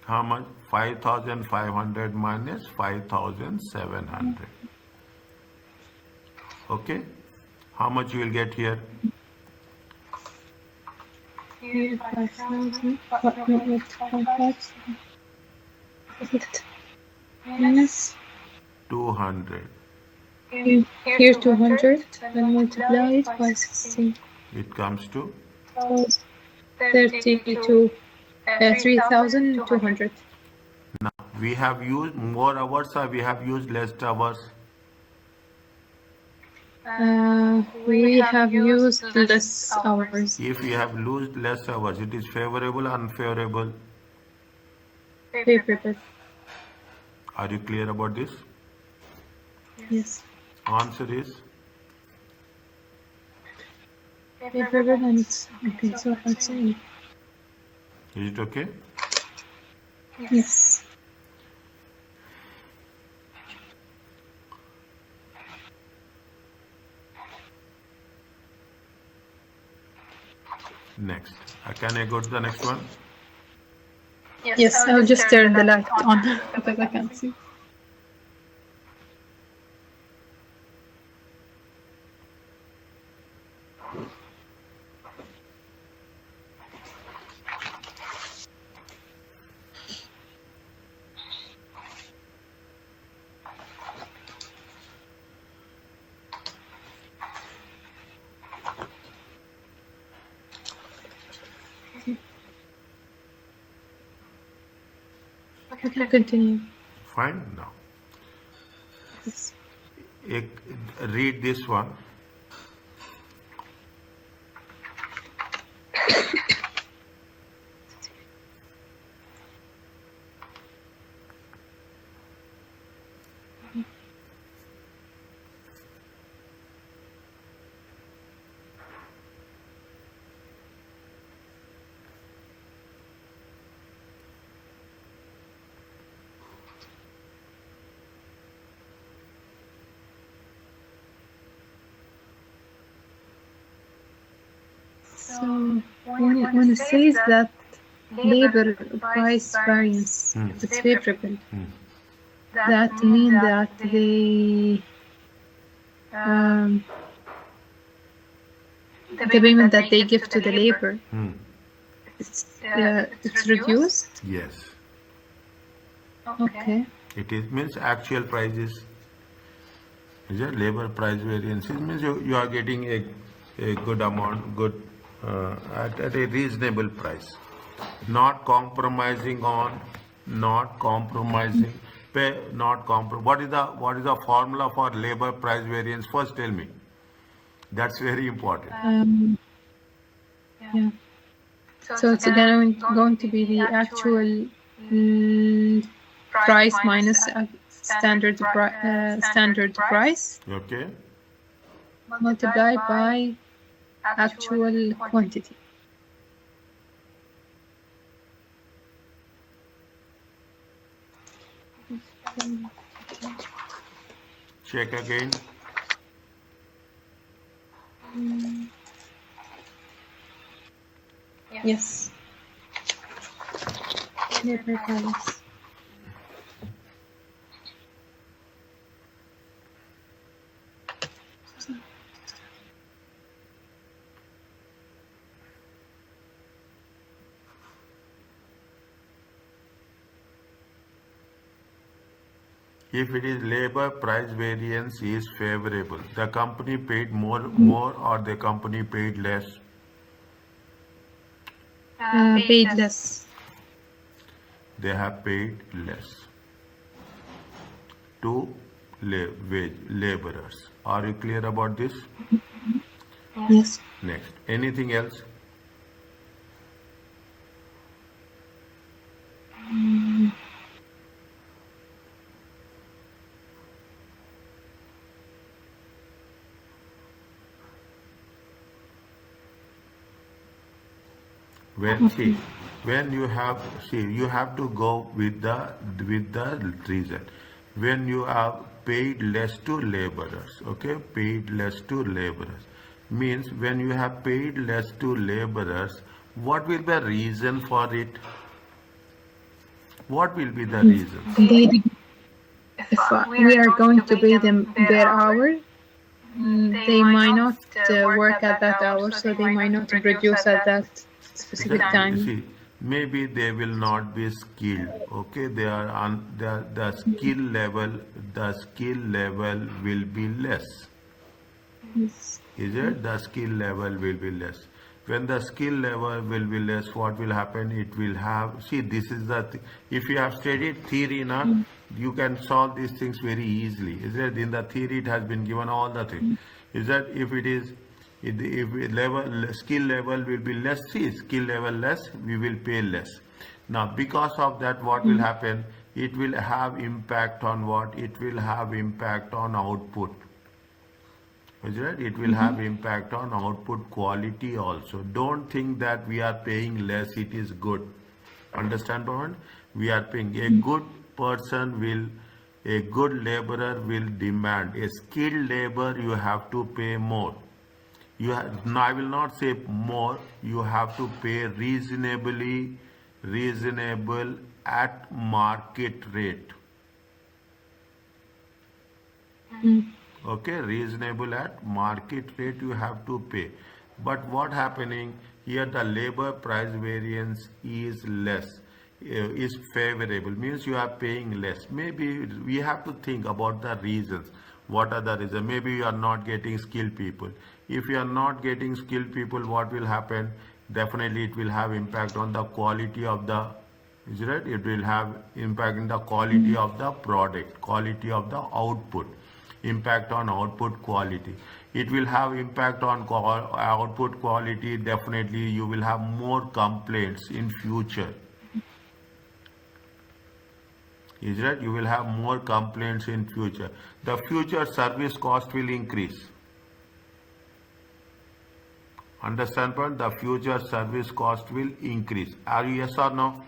How much? 5,500 minus 5,700. Okay, how much you will get here? Here 5,000. Minus 200. here 200 and multiply it by 60. It comes to 32. 3,200. now We have used more hours or we have used less hours? We have used less hours. If we have used less hours, it is favorable or unfavorable? Favorable. Are you clear about this? Yes. Answer is Favorable and it's okay. So let's say is it okay? yes. Next. Can I go to the next one? Yes, I'll just turn the light on because I can't see. We can continue. Fine. Now, Yes. read this one. So when it says that labor price variance is favorable, that means that the payment that they give to the labor it's reduced. Yes. Okay. It is means actual prices. Is it labor price variance? It means you are getting a good amount, good at a reasonable price. Not compromising on, not compromising, pay, not comprom. What is the formula for labor price variance? First, tell me. That's very important. Yeah. So it's going to be the actual price minus standard price Okay. multiplied by actual quantity. Check again. Yes. Labor price. If it is labor price variance is favorable, the company paid more or the company paid less? Paid less. They have paid less to laborers. Are you clear about this? Yes. Next. Anything else? When you have to go with the reason. When you have paid less to laborers, okay, paid less to laborers means when you have paid less to laborers, what will be the reason for it? What will be the reason? If we are going to pay them their hour, they might not work at that hour, so they might not produce at that specific time. See, maybe they will not be skilled. Okay, they are on the skill level. The skill level will be less. Yes. Is it? The skill level will be less. When the skill level will be less, what will happen? It will have, see, this is the, if you have studied theory now, you can solve these things very easily. Is that in the theory it has been given all the things. Is that if it is, if level, skill level will be less, see, skill level less, we will pay less. Now, because of that, what will happen? It will have impact on what? It will have impact on output. Is right? It will have impact on output quality also. Don't think that we are paying less, it is good. Understand, Pawan? We are paying. A good person will, a good laborer will demand. A skilled labor, you have to pay more. You have, no, I will not say more. You have to pay reasonable at market rate. Okay, reasonable at market rate you have to pay. But what happening here, the labor price variance is less, is favorable, means you are paying less. Maybe we have to think about the reasons. What are the reasons? Maybe you are not getting skilled people. If you are not getting skilled people, what will happen? Definitely it will have impact on the quality of the, is right? It will have impact in the quality of the product, quality of the output, impact on output quality. It will have impact on output quality. Definitely you will have more complaints in future. Is right? You will have more complaints in future. The future service cost will increase. Understand, point? The future service cost will increase. Are you yes or no?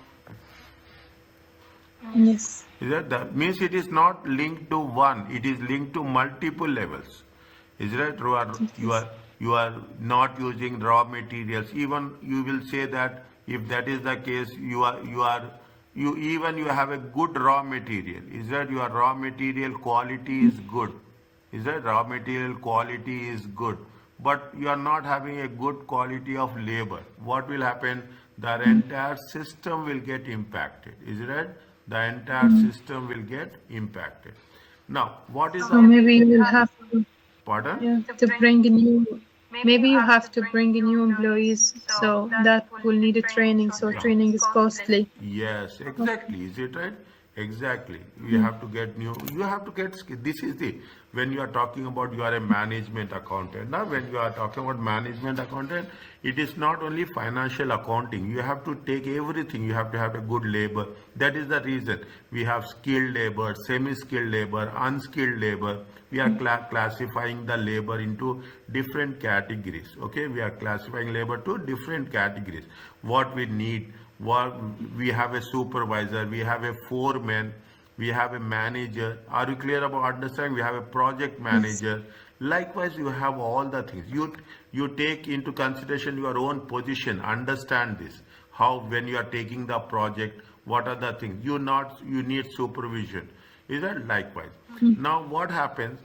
Yes. Is that means it is not linked to one, it is linked to multiple levels. Is that you are not using raw materials. Even you will say that if that is the case, you have a good raw material. Is that your raw material quality is good? Is that raw material quality is good? But you are not having a good quality of labor. What will happen? The entire system will get impacted. Is it right? The entire system will get impacted. Now, what is So maybe you will have to, pardon? yeah, to bring a new, maybe you have to bring a new employees, so that will need a training, so training is costly. Yes, exactly. Is it right? Exactly. You have to get new, you have to get, this is the, when you are talking about you are a management accountant. Now, when you are talking about management accountant, it is not only financial accounting. You have to take everything. You have to have a good labor. That is the reason we have skilled labor, semi-skilled labor, unskilled labor. We are classifying the labor into different categories. Okay, we are classifying labor to different categories. What we need, what we have a supervisor, we have a foreman, we have a manager. Are you clear about understanding? We have a project manager. Likewise, you have all the things. You take into consideration your own position. Understand this. How when you are taking the project, what are the things you need supervision. Is that likewise? Now what happens?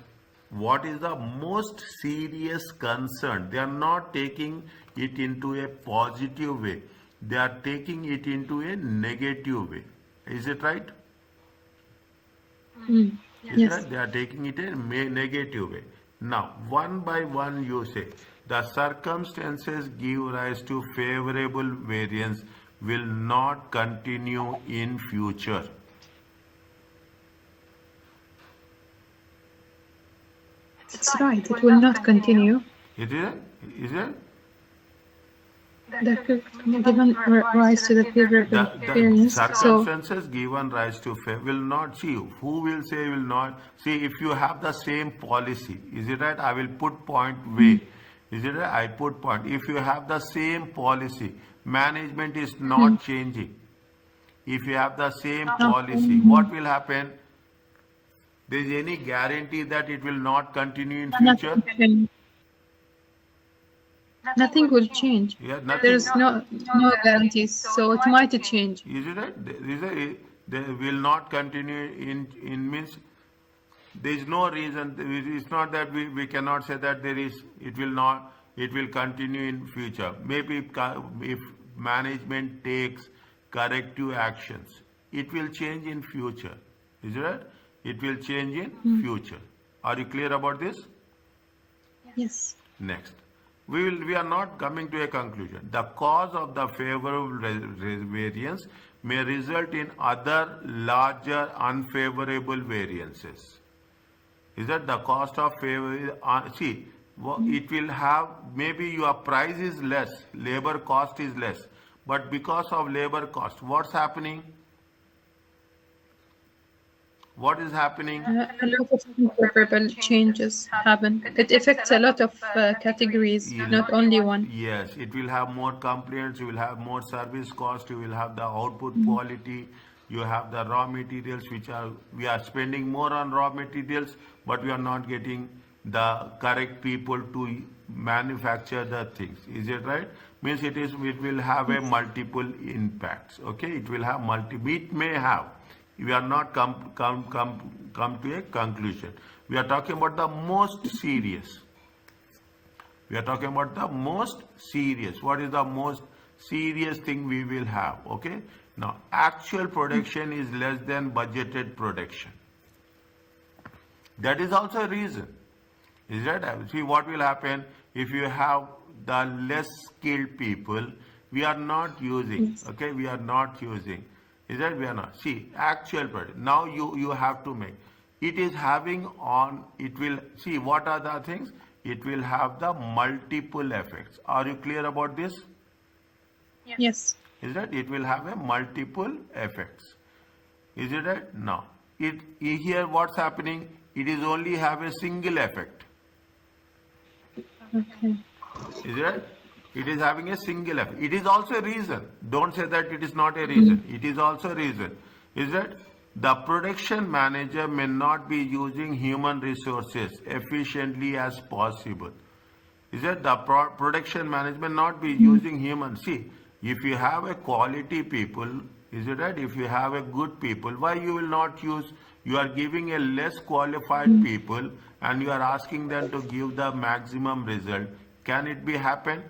What is the most serious concern? They are not taking it into a positive way. They are taking it into a negative way. Is it right? Is Yes. right? They are taking it in a negative way. Now, one by one, you say the circumstances give rise to favorable variance will not continue in future. That's right. It will not continue. Is it? Is it? That could given rise to the favorable The variance. So circumstances given rise to will not see. Who will say will not see? If you have the same policy, is it right? I will put point way. Is it right? I put point. If you have the same policy, management is not changing. If you have the same policy, what will happen? There is any guarantee that it will not continue in future? nothing will change. Yeah, nothing. There's no guarantees, so it might change. Is it right? They will not continue in means there is no reason. It's not that we cannot say that there is, it will not, it will continue in future. Maybe if management takes corrective actions, it will change in future. Is it right? It will change in future. Are you clear about this? Yes. Next. we are not coming to a conclusion. The cause of the favorable variance may result in other larger unfavorable variances. Is that the cost of favor? See, it will have, maybe your price is less, labor cost is less, but because of labor cost, what's happening? What is happening? A lot of unfavorable changes happen. It affects a lot of categories, not only one. Yes, it will have more complaints, you will have more service cost, you will have the output quality, you have the raw materials we are spending more on raw materials, but we are not getting the correct people to manufacture the things. Is it right? Means it will have a multiple impacts. Okay, it will have it may have. We are not come to a conclusion. We are talking about the most serious. We are talking about the most serious. What is the most serious thing we will have? Okay. Now, actual production is less than budgeted production. That is also a reason. Is that? See what will happen if you have the less skilled people. We are not using. Okay. We are not using. Is that we are not? See, actual product. Now you have to make. It is having on, it will, see what are the things? It will have the multiple effects. Are you clear about this? Yes. Is that? It will have a multiple effects. Is it right? Now, here what's happening? It is only have a single effect. Okay. Is it right? It is having a single effect. It is also a reason. Don't say that it is not a reason. It is also a reason. Is that the production manager may not be using human resources efficiently as possible. Is that the production management not be using human? See, if you have a quality people, is it right? If you have a good people, why you will not use? You are giving a less qualified people and you are asking them to give the maximum result. Can it be happen?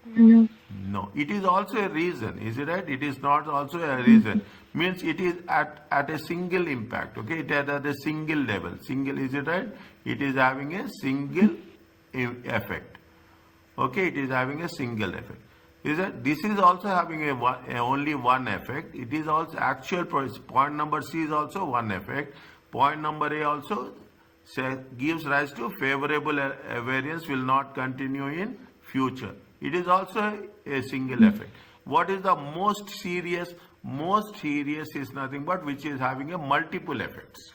No. No, it is also a reason, is it right? It is not also a reason. Means it is at a single impact, okay? It is at a single level. Single, is it right? It is having a single effect. Okay, it is having a single effect. Is that this is also having only one effect. It is also actual price. Point number C is also one effect. Point number A also gives rise to favorable variance will not continue in future. It is also a single effect. What is the most serious? Most serious is nothing but which is having a multiple effects.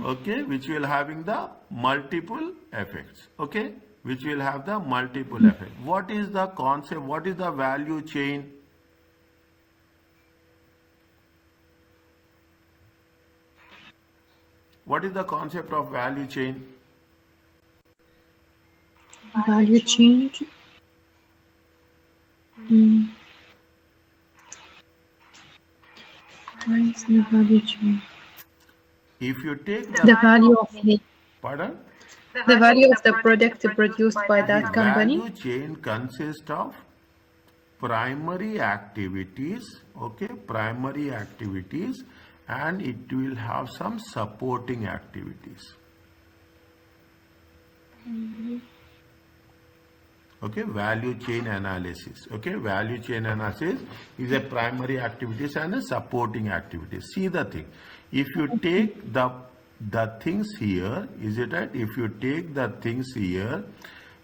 Okay, which will having the multiple effects. Okay, which will have the multiple effect. What is the concept? What is the value chain? What is the concept of value chain? Value change. Why is the value change? If you take The value of the pardon? The value of the product produced by that company. Value chain consists of primary activities, okay, primary activities, and it will have some supporting activities. Okay, value chain analysis. Okay, value chain analysis is a primary activities and a supporting activities. See the thing. If you take the things here, is it right? If you take the things here,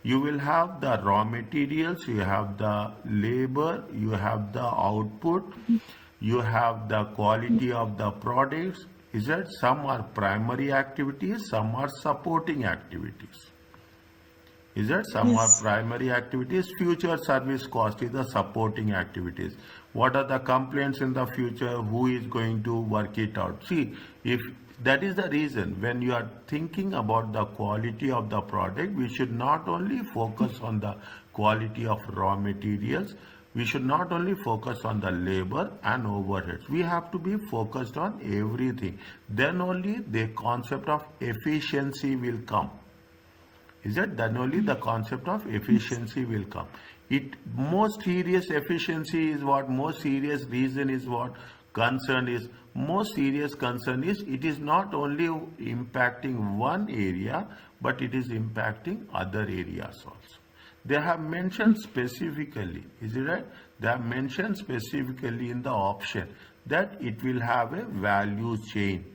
you will have the raw materials, you have the labor, you have the output, you have the quality of the products. Is that some are primary activities, some are supporting activities. Is that some are primary activities? Future service cost is the supporting activities. What are the complaints in the future? Who is going to work it out? See, if that is the reason when you are thinking about the quality of the product, we should not only focus on the quality of raw materials, we should not only focus on the labor and overheads. We have to be focused on everything. Then only the concept of efficiency will come. Is that then only the concept of efficiency will come. Most serious efficiency is what? Most serious reason is what? Concern is, most serious concern is, it is not only impacting one area, but it is impacting other areas also. They have mentioned specifically, is it right? They have mentioned specifically in the option that it will have a value chain.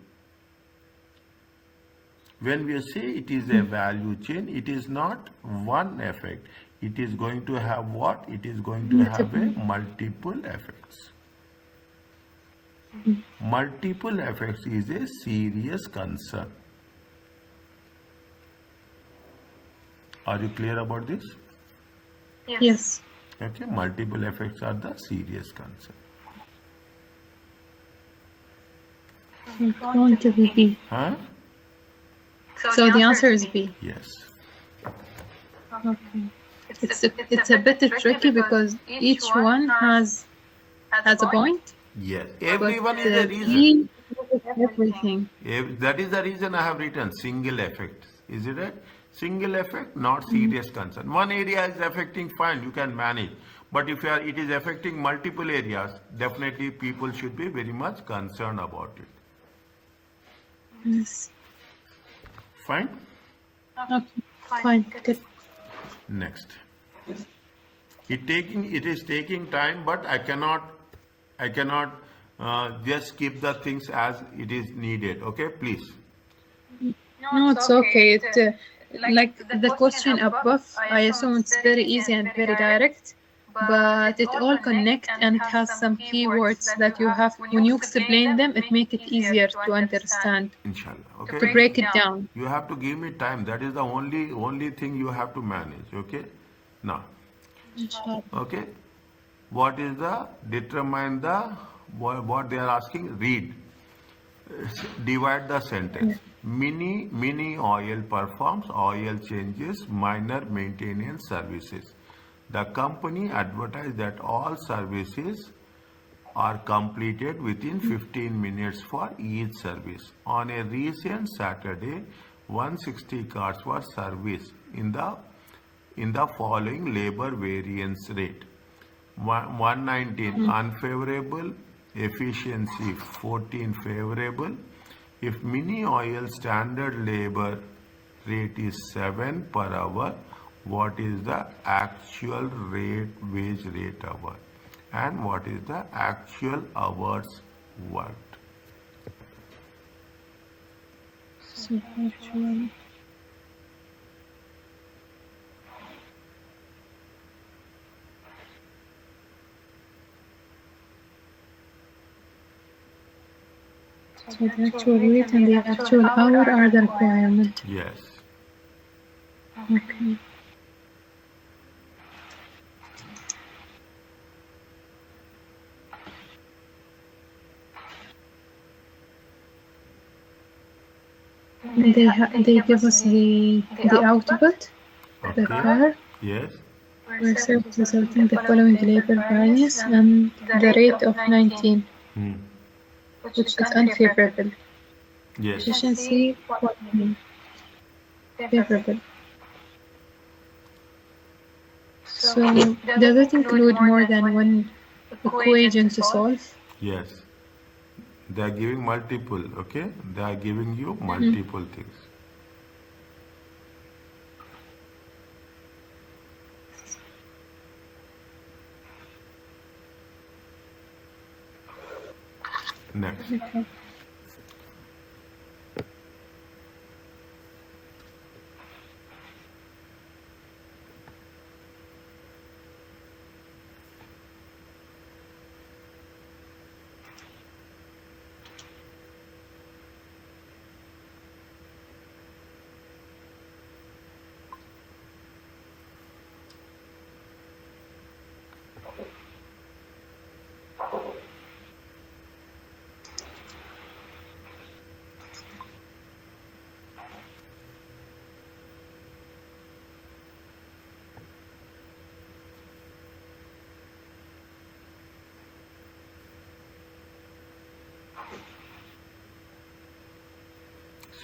When we say it is a value chain, it is not one effect. It is going to have what? It is going to have a multiple effects. Multiple effects is a serious concern. Are you clear about this? Yes. Okay, multiple effects are the serious concern. It's going to be B. Huh? So the answer is B. Yes. Okay. It's a bit tricky because each one has a point. Yes. Everyone but, is a reason. E is everything. That is the reason I have written single effect. Is it right? Single effect, not serious concern. One area is affecting, fine, you can manage. But if it is affecting multiple areas, definitely people should be very much concerned about it. Yes. Fine? Okay. Fine. Good. Next. It is taking time, but I cannot just keep the things as it is needed. Okay, please. No, it's okay. Like the question above, I assume it's very easy and very direct, but it all connects and it has some keywords that you have, when you explain them, it makes it easier to understand, Inshallah. Okay. to break it down. You have to give me time. That is the only thing you have to manage. Okay. Now. Inshallah. Okay. What is determine what they are asking? Read. Divide the sentence. Mini oil performs oil changes, minor maintenance services. The company advertised that all services are completed within 15 minutes for each service. On a recent Saturday, 160 cars were serviced in the following labor variance rate. 119 unfavorable, efficiency 14 favorable. If mini oil standard labor rate is 7 per hour, what is the actual wage rate hour? And what is the actual hours worked? So actually, so the actual rate and the actual hour are the requirement. Yes. Okay. They give us the output, the Okay. car, Yes. where service resulting the following labor variance and the rate of 19, which is unfavorable. Yes. Efficiency 14, favorable. So does it include more than one equation to solve? Yes. They are giving multiple, okay? They are giving you multiple things. Next. Okay.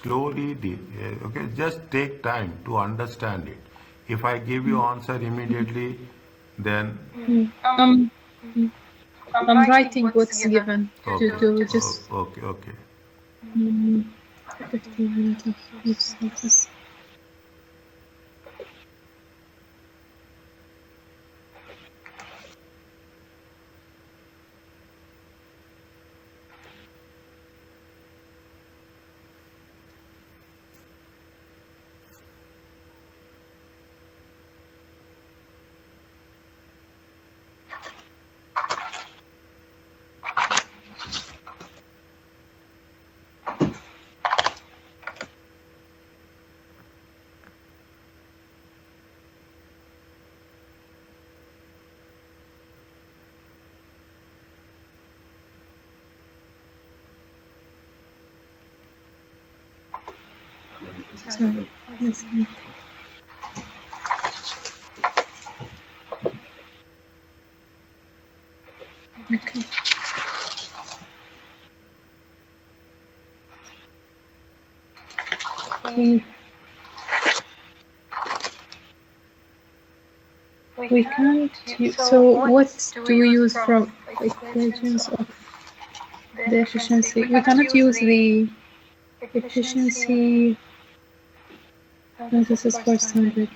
Slowly, okay? Just take time to understand it. If I give you answer immediately, then I'm writing what's given Okay. to just Okay. 15 minutes of each sentence. Sorry, listen. Okay. Okay. We can't use, so what do we use from equations of the efficiency? We cannot use the efficiency. No, this is for standard.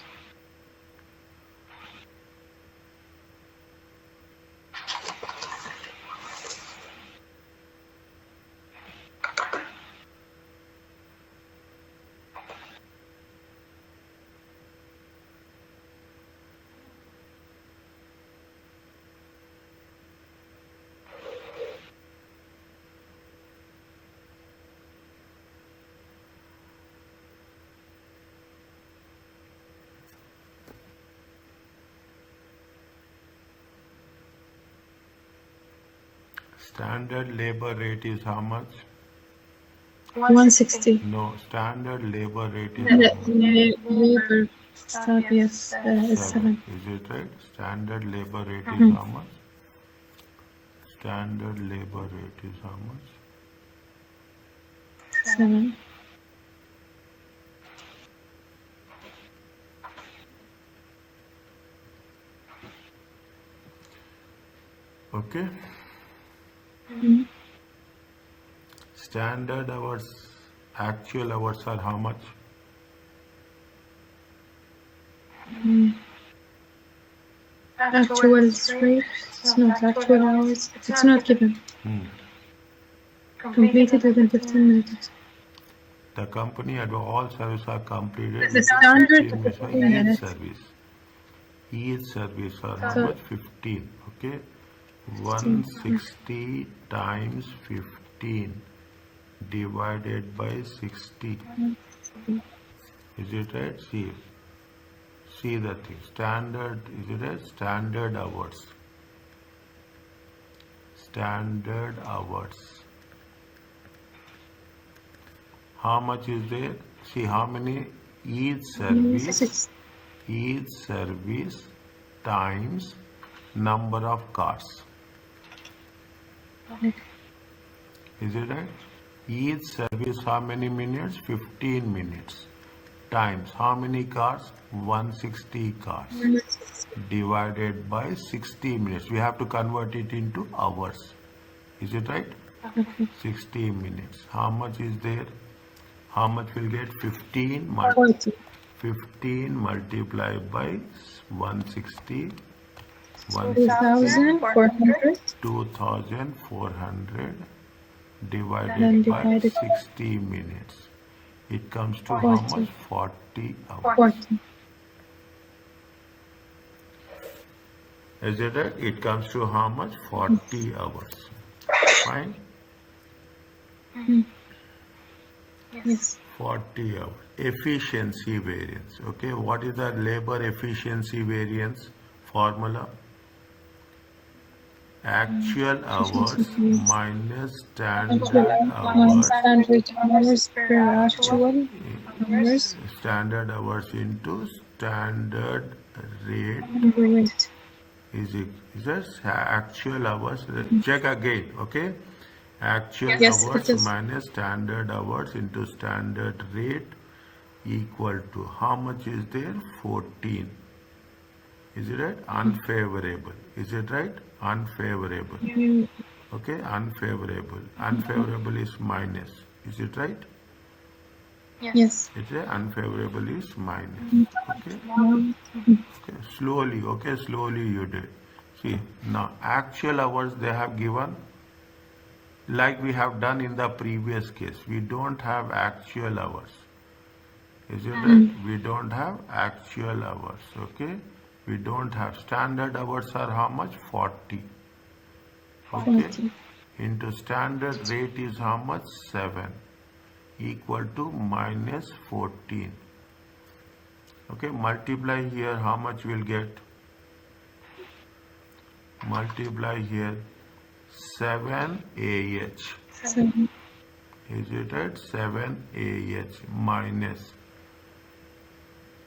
Standard labor rate is how much? 160. No, standard labor rate is how much? Labor staff, yes, is 7. Is it right? Standard labor rate is Mhm. how much? Standard labor rate is how much? 7. Okay. Mhm. Standard hours, actual hours are how much? Actual rate, it's not actual hours, it's not given. Completed within 15 minutes. The company had all services are completed. The standard within 15 15 minutes. Each service are how So- much? 15. Okay. 160 times 15 divided by 60. Is it right? See the thing. Standard, is it right? Standard hours. Standard hours. How much is there? See how many? Each service 6. times number of cars. Is it right? Each service how many minutes? 15 minutes. Times how many cars? 160 cars. Divided by 60 minutes. We have to convert it into hours. Is it right? Okay. 60 minutes. How much is there? How much will get? 15 multiplied by 160. 2,400. 2,400 divided Then by divided 60 minutes. It comes to how 40. much? 40 hours. 40. Is it right? It comes to how much? 40 hours. Fine? Yes. 40 hours. Efficiency variance. Okay, what is the labor efficiency variance formula? Actual hours minus standard hours. Standard hours per actual hours. Standard hours into standard rate Rate. is just actual hours. Check again, okay? Actual Yes, hours it is. minus standard hours into standard rate equal to how much is there? 14. Is it right? Unfavorable. Is it right? Unfavorable. Mm, Okay, unfavorable. Unfavorable is minus. Is it right? yes. It's a unfavorable is minus. Okay. Mm, Okay. Slowly. Okay. Slowly you did. See now actual hours they have given like we have done in the previous case. We don't have actual hours. Is it right? We don't have actual hours. Okay. We don't have standard hours are how much? 40. Okay. 40. Into standard rate is how much? 7 equal to minus 14. Okay, multiply here, how much we'll get? Multiply here 7 AH. 7. Is it right? 7 AH minus.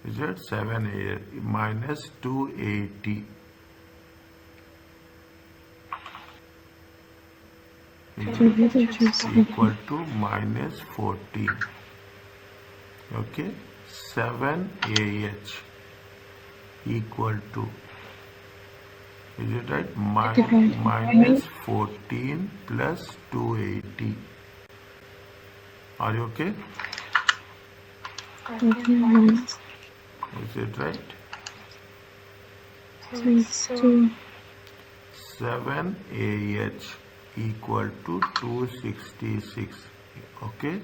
Is it 7 AH minus 280? Is it equal to minus 14? Okay, 7 AH equal to, is it right? Minus 14 plus 280. Are you okay? Minus Is it right? 2. 7 AH equal to 266. Okay?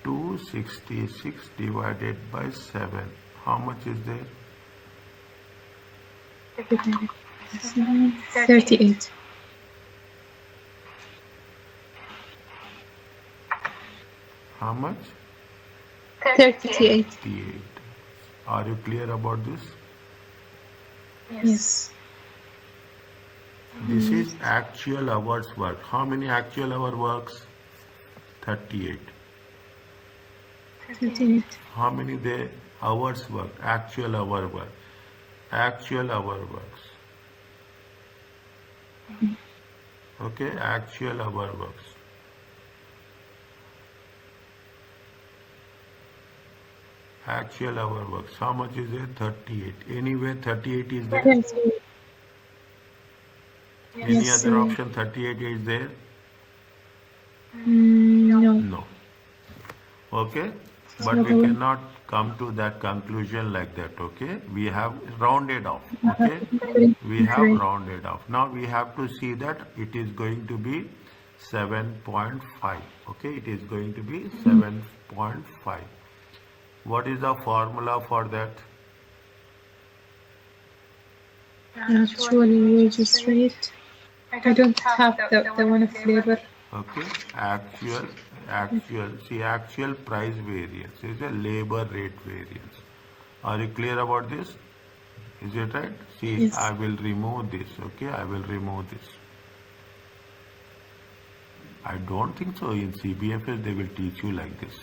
266 divided by 7. How much is there? 38. How much? 38. 38. Are you clear about this? Yes. This is actual hours work. How many actual hour works? 38. 38. How many day hours work? Actual hour work. Actual hour works. Okay, actual hour works. Actual hour works. How much is it? 38. Anyway, 38 is there. Yes. Any Yes, other option? 38 is there? No. No. Okay, but we cannot come to that conclusion like that. Okay, we have rounded off. Okay, we have rounded off. Now we have to see that it is going to be 7.5. Okay, it is going to be 7.5. What is the formula for that? Actual wages rate. I don't have the one of labor. Okay, actual, see actual price variance is a labor rate variance. Are you clear about this? Is it right? See, Yes. I will remove this, okay? I will remove this. I don't think so. In CBFS, they will teach you like this.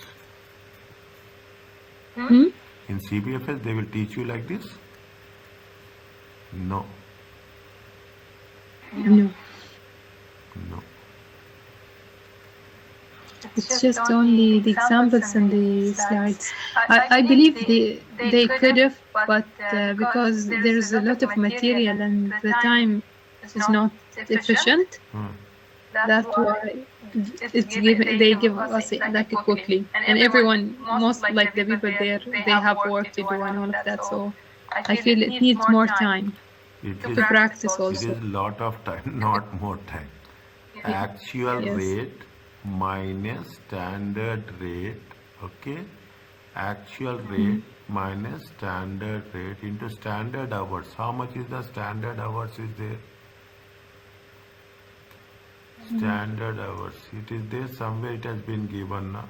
In CBFS, they will teach you like this? No. No. No. It's just only the examples and the slides. I believe they could have, but because there's a lot of material and the time is not efficient, that's why they give us it like quickly. And everyone, most like the people there, they have work to do and all of that. So I feel it needs more time to practice It also. is lot of time, not more time. Actual Yes. rate minus standard rate, okay? Actual rate minus standard rate into standard hours. How much is the standard hours is there? Standard hours. It is there somewhere, it has been given now.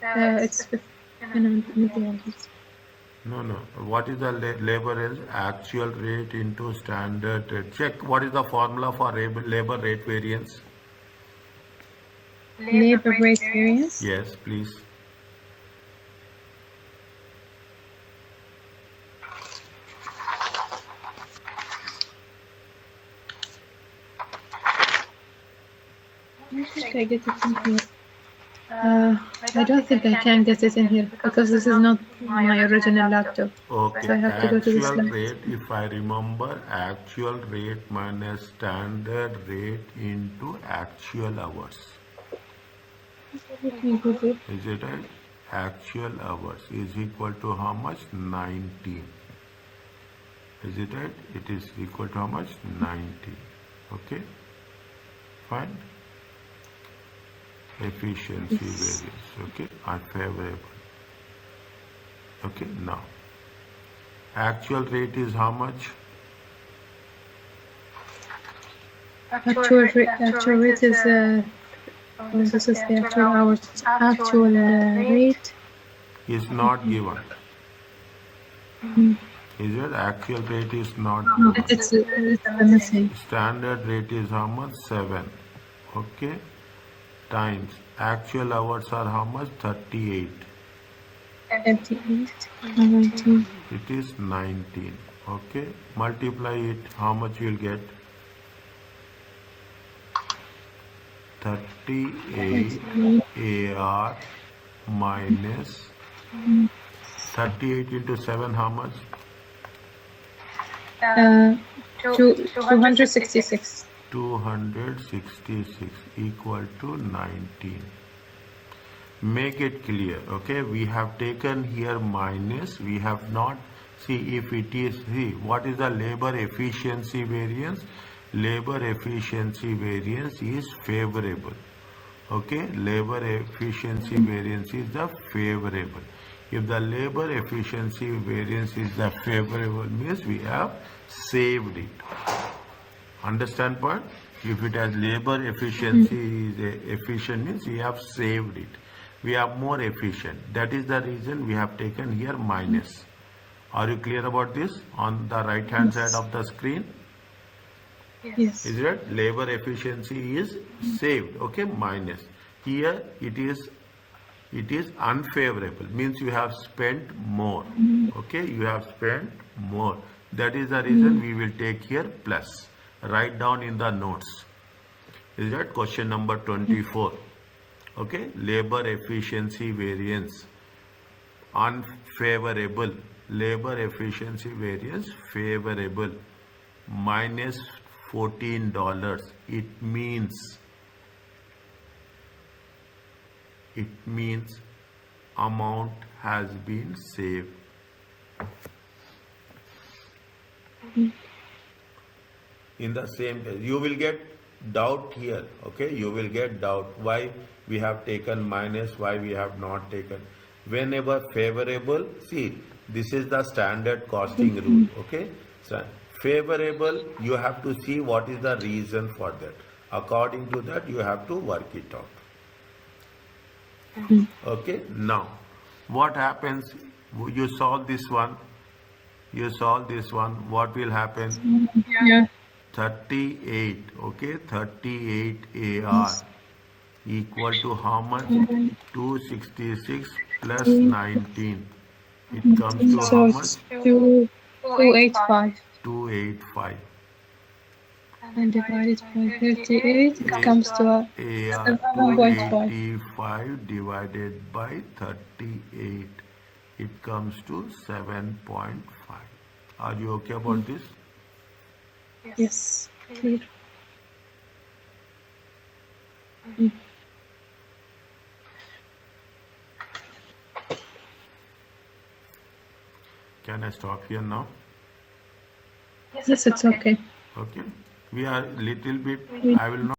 It's 15 hours. No. What is the labor is actual rate into standard rate? Check what is the formula for labor rate variance? Labor rate variance. Yes, please. I think I get it from here. I don't think I can get it in here because this is not my original laptop. Okay, So I have to go to the actual slides. rate, if I remember, actual rate minus standard rate into actual hours. Let me go there. Is it right? Actual hours is equal to how much? 19. Is it right? It is equal to how much? 19. Okay, fine. Efficiency Yes. variance, okay, unfavorable. Okay, now actual rate is how much? Actual rate is this is the actual hours. Actual rate. Is not given. Mm. Is it? Actual rate is not No, given. it's the missing. Standard rate is how much? 7. Okay, times actual hours are how much? 38. 38, 19. It is 19. Okay, multiply it, how much you will get? 38 AR minus 38 into 7, how much? 266. 266 equal to 19. Make it clear, okay? We have taken here minus, we have not, see if it is, see what is the labor efficiency variance? Labor efficiency variance is favorable, okay? Labor efficiency variance is the favorable. If the labor efficiency variance is the favorable, means we have saved it. Understand point? If it has labor efficiency is efficient, means we have saved it. We are more efficient. That is the reason we have taken here minus. Are you clear about this? On the right hand side of the screen, Yes. is it? Labor efficiency is saved, okay, minus. Here it is unfavorable, means you have spent more, okay, you have spent more. That is the reason we will take here plus. Write down in the notes. Is that question number 24? Okay, labor efficiency variance unfavorable, labor efficiency variance favorable, minus $14. It means amount has been saved. In the same case, you will get doubt here, okay? You will get doubt why we have taken minus, why we have not taken. Whenever favorable, see, this is the standard costing rule, okay? So favorable, you have to see what is the reason for that. According to that, you have to work it out. Okay, now what happens? You solve this one, what will happen? Yeah. 38, okay, 38 AR equal to how much? 266 plus 19. It comes to So how it's much? 285. 285. And divided by 38, it comes to AR 7.5. 285 divided by 38. It comes to 7.5. Are you okay about this? Yes, clear. Can I stop here now? Yes, it's okay. Okay. We are little bit, I will not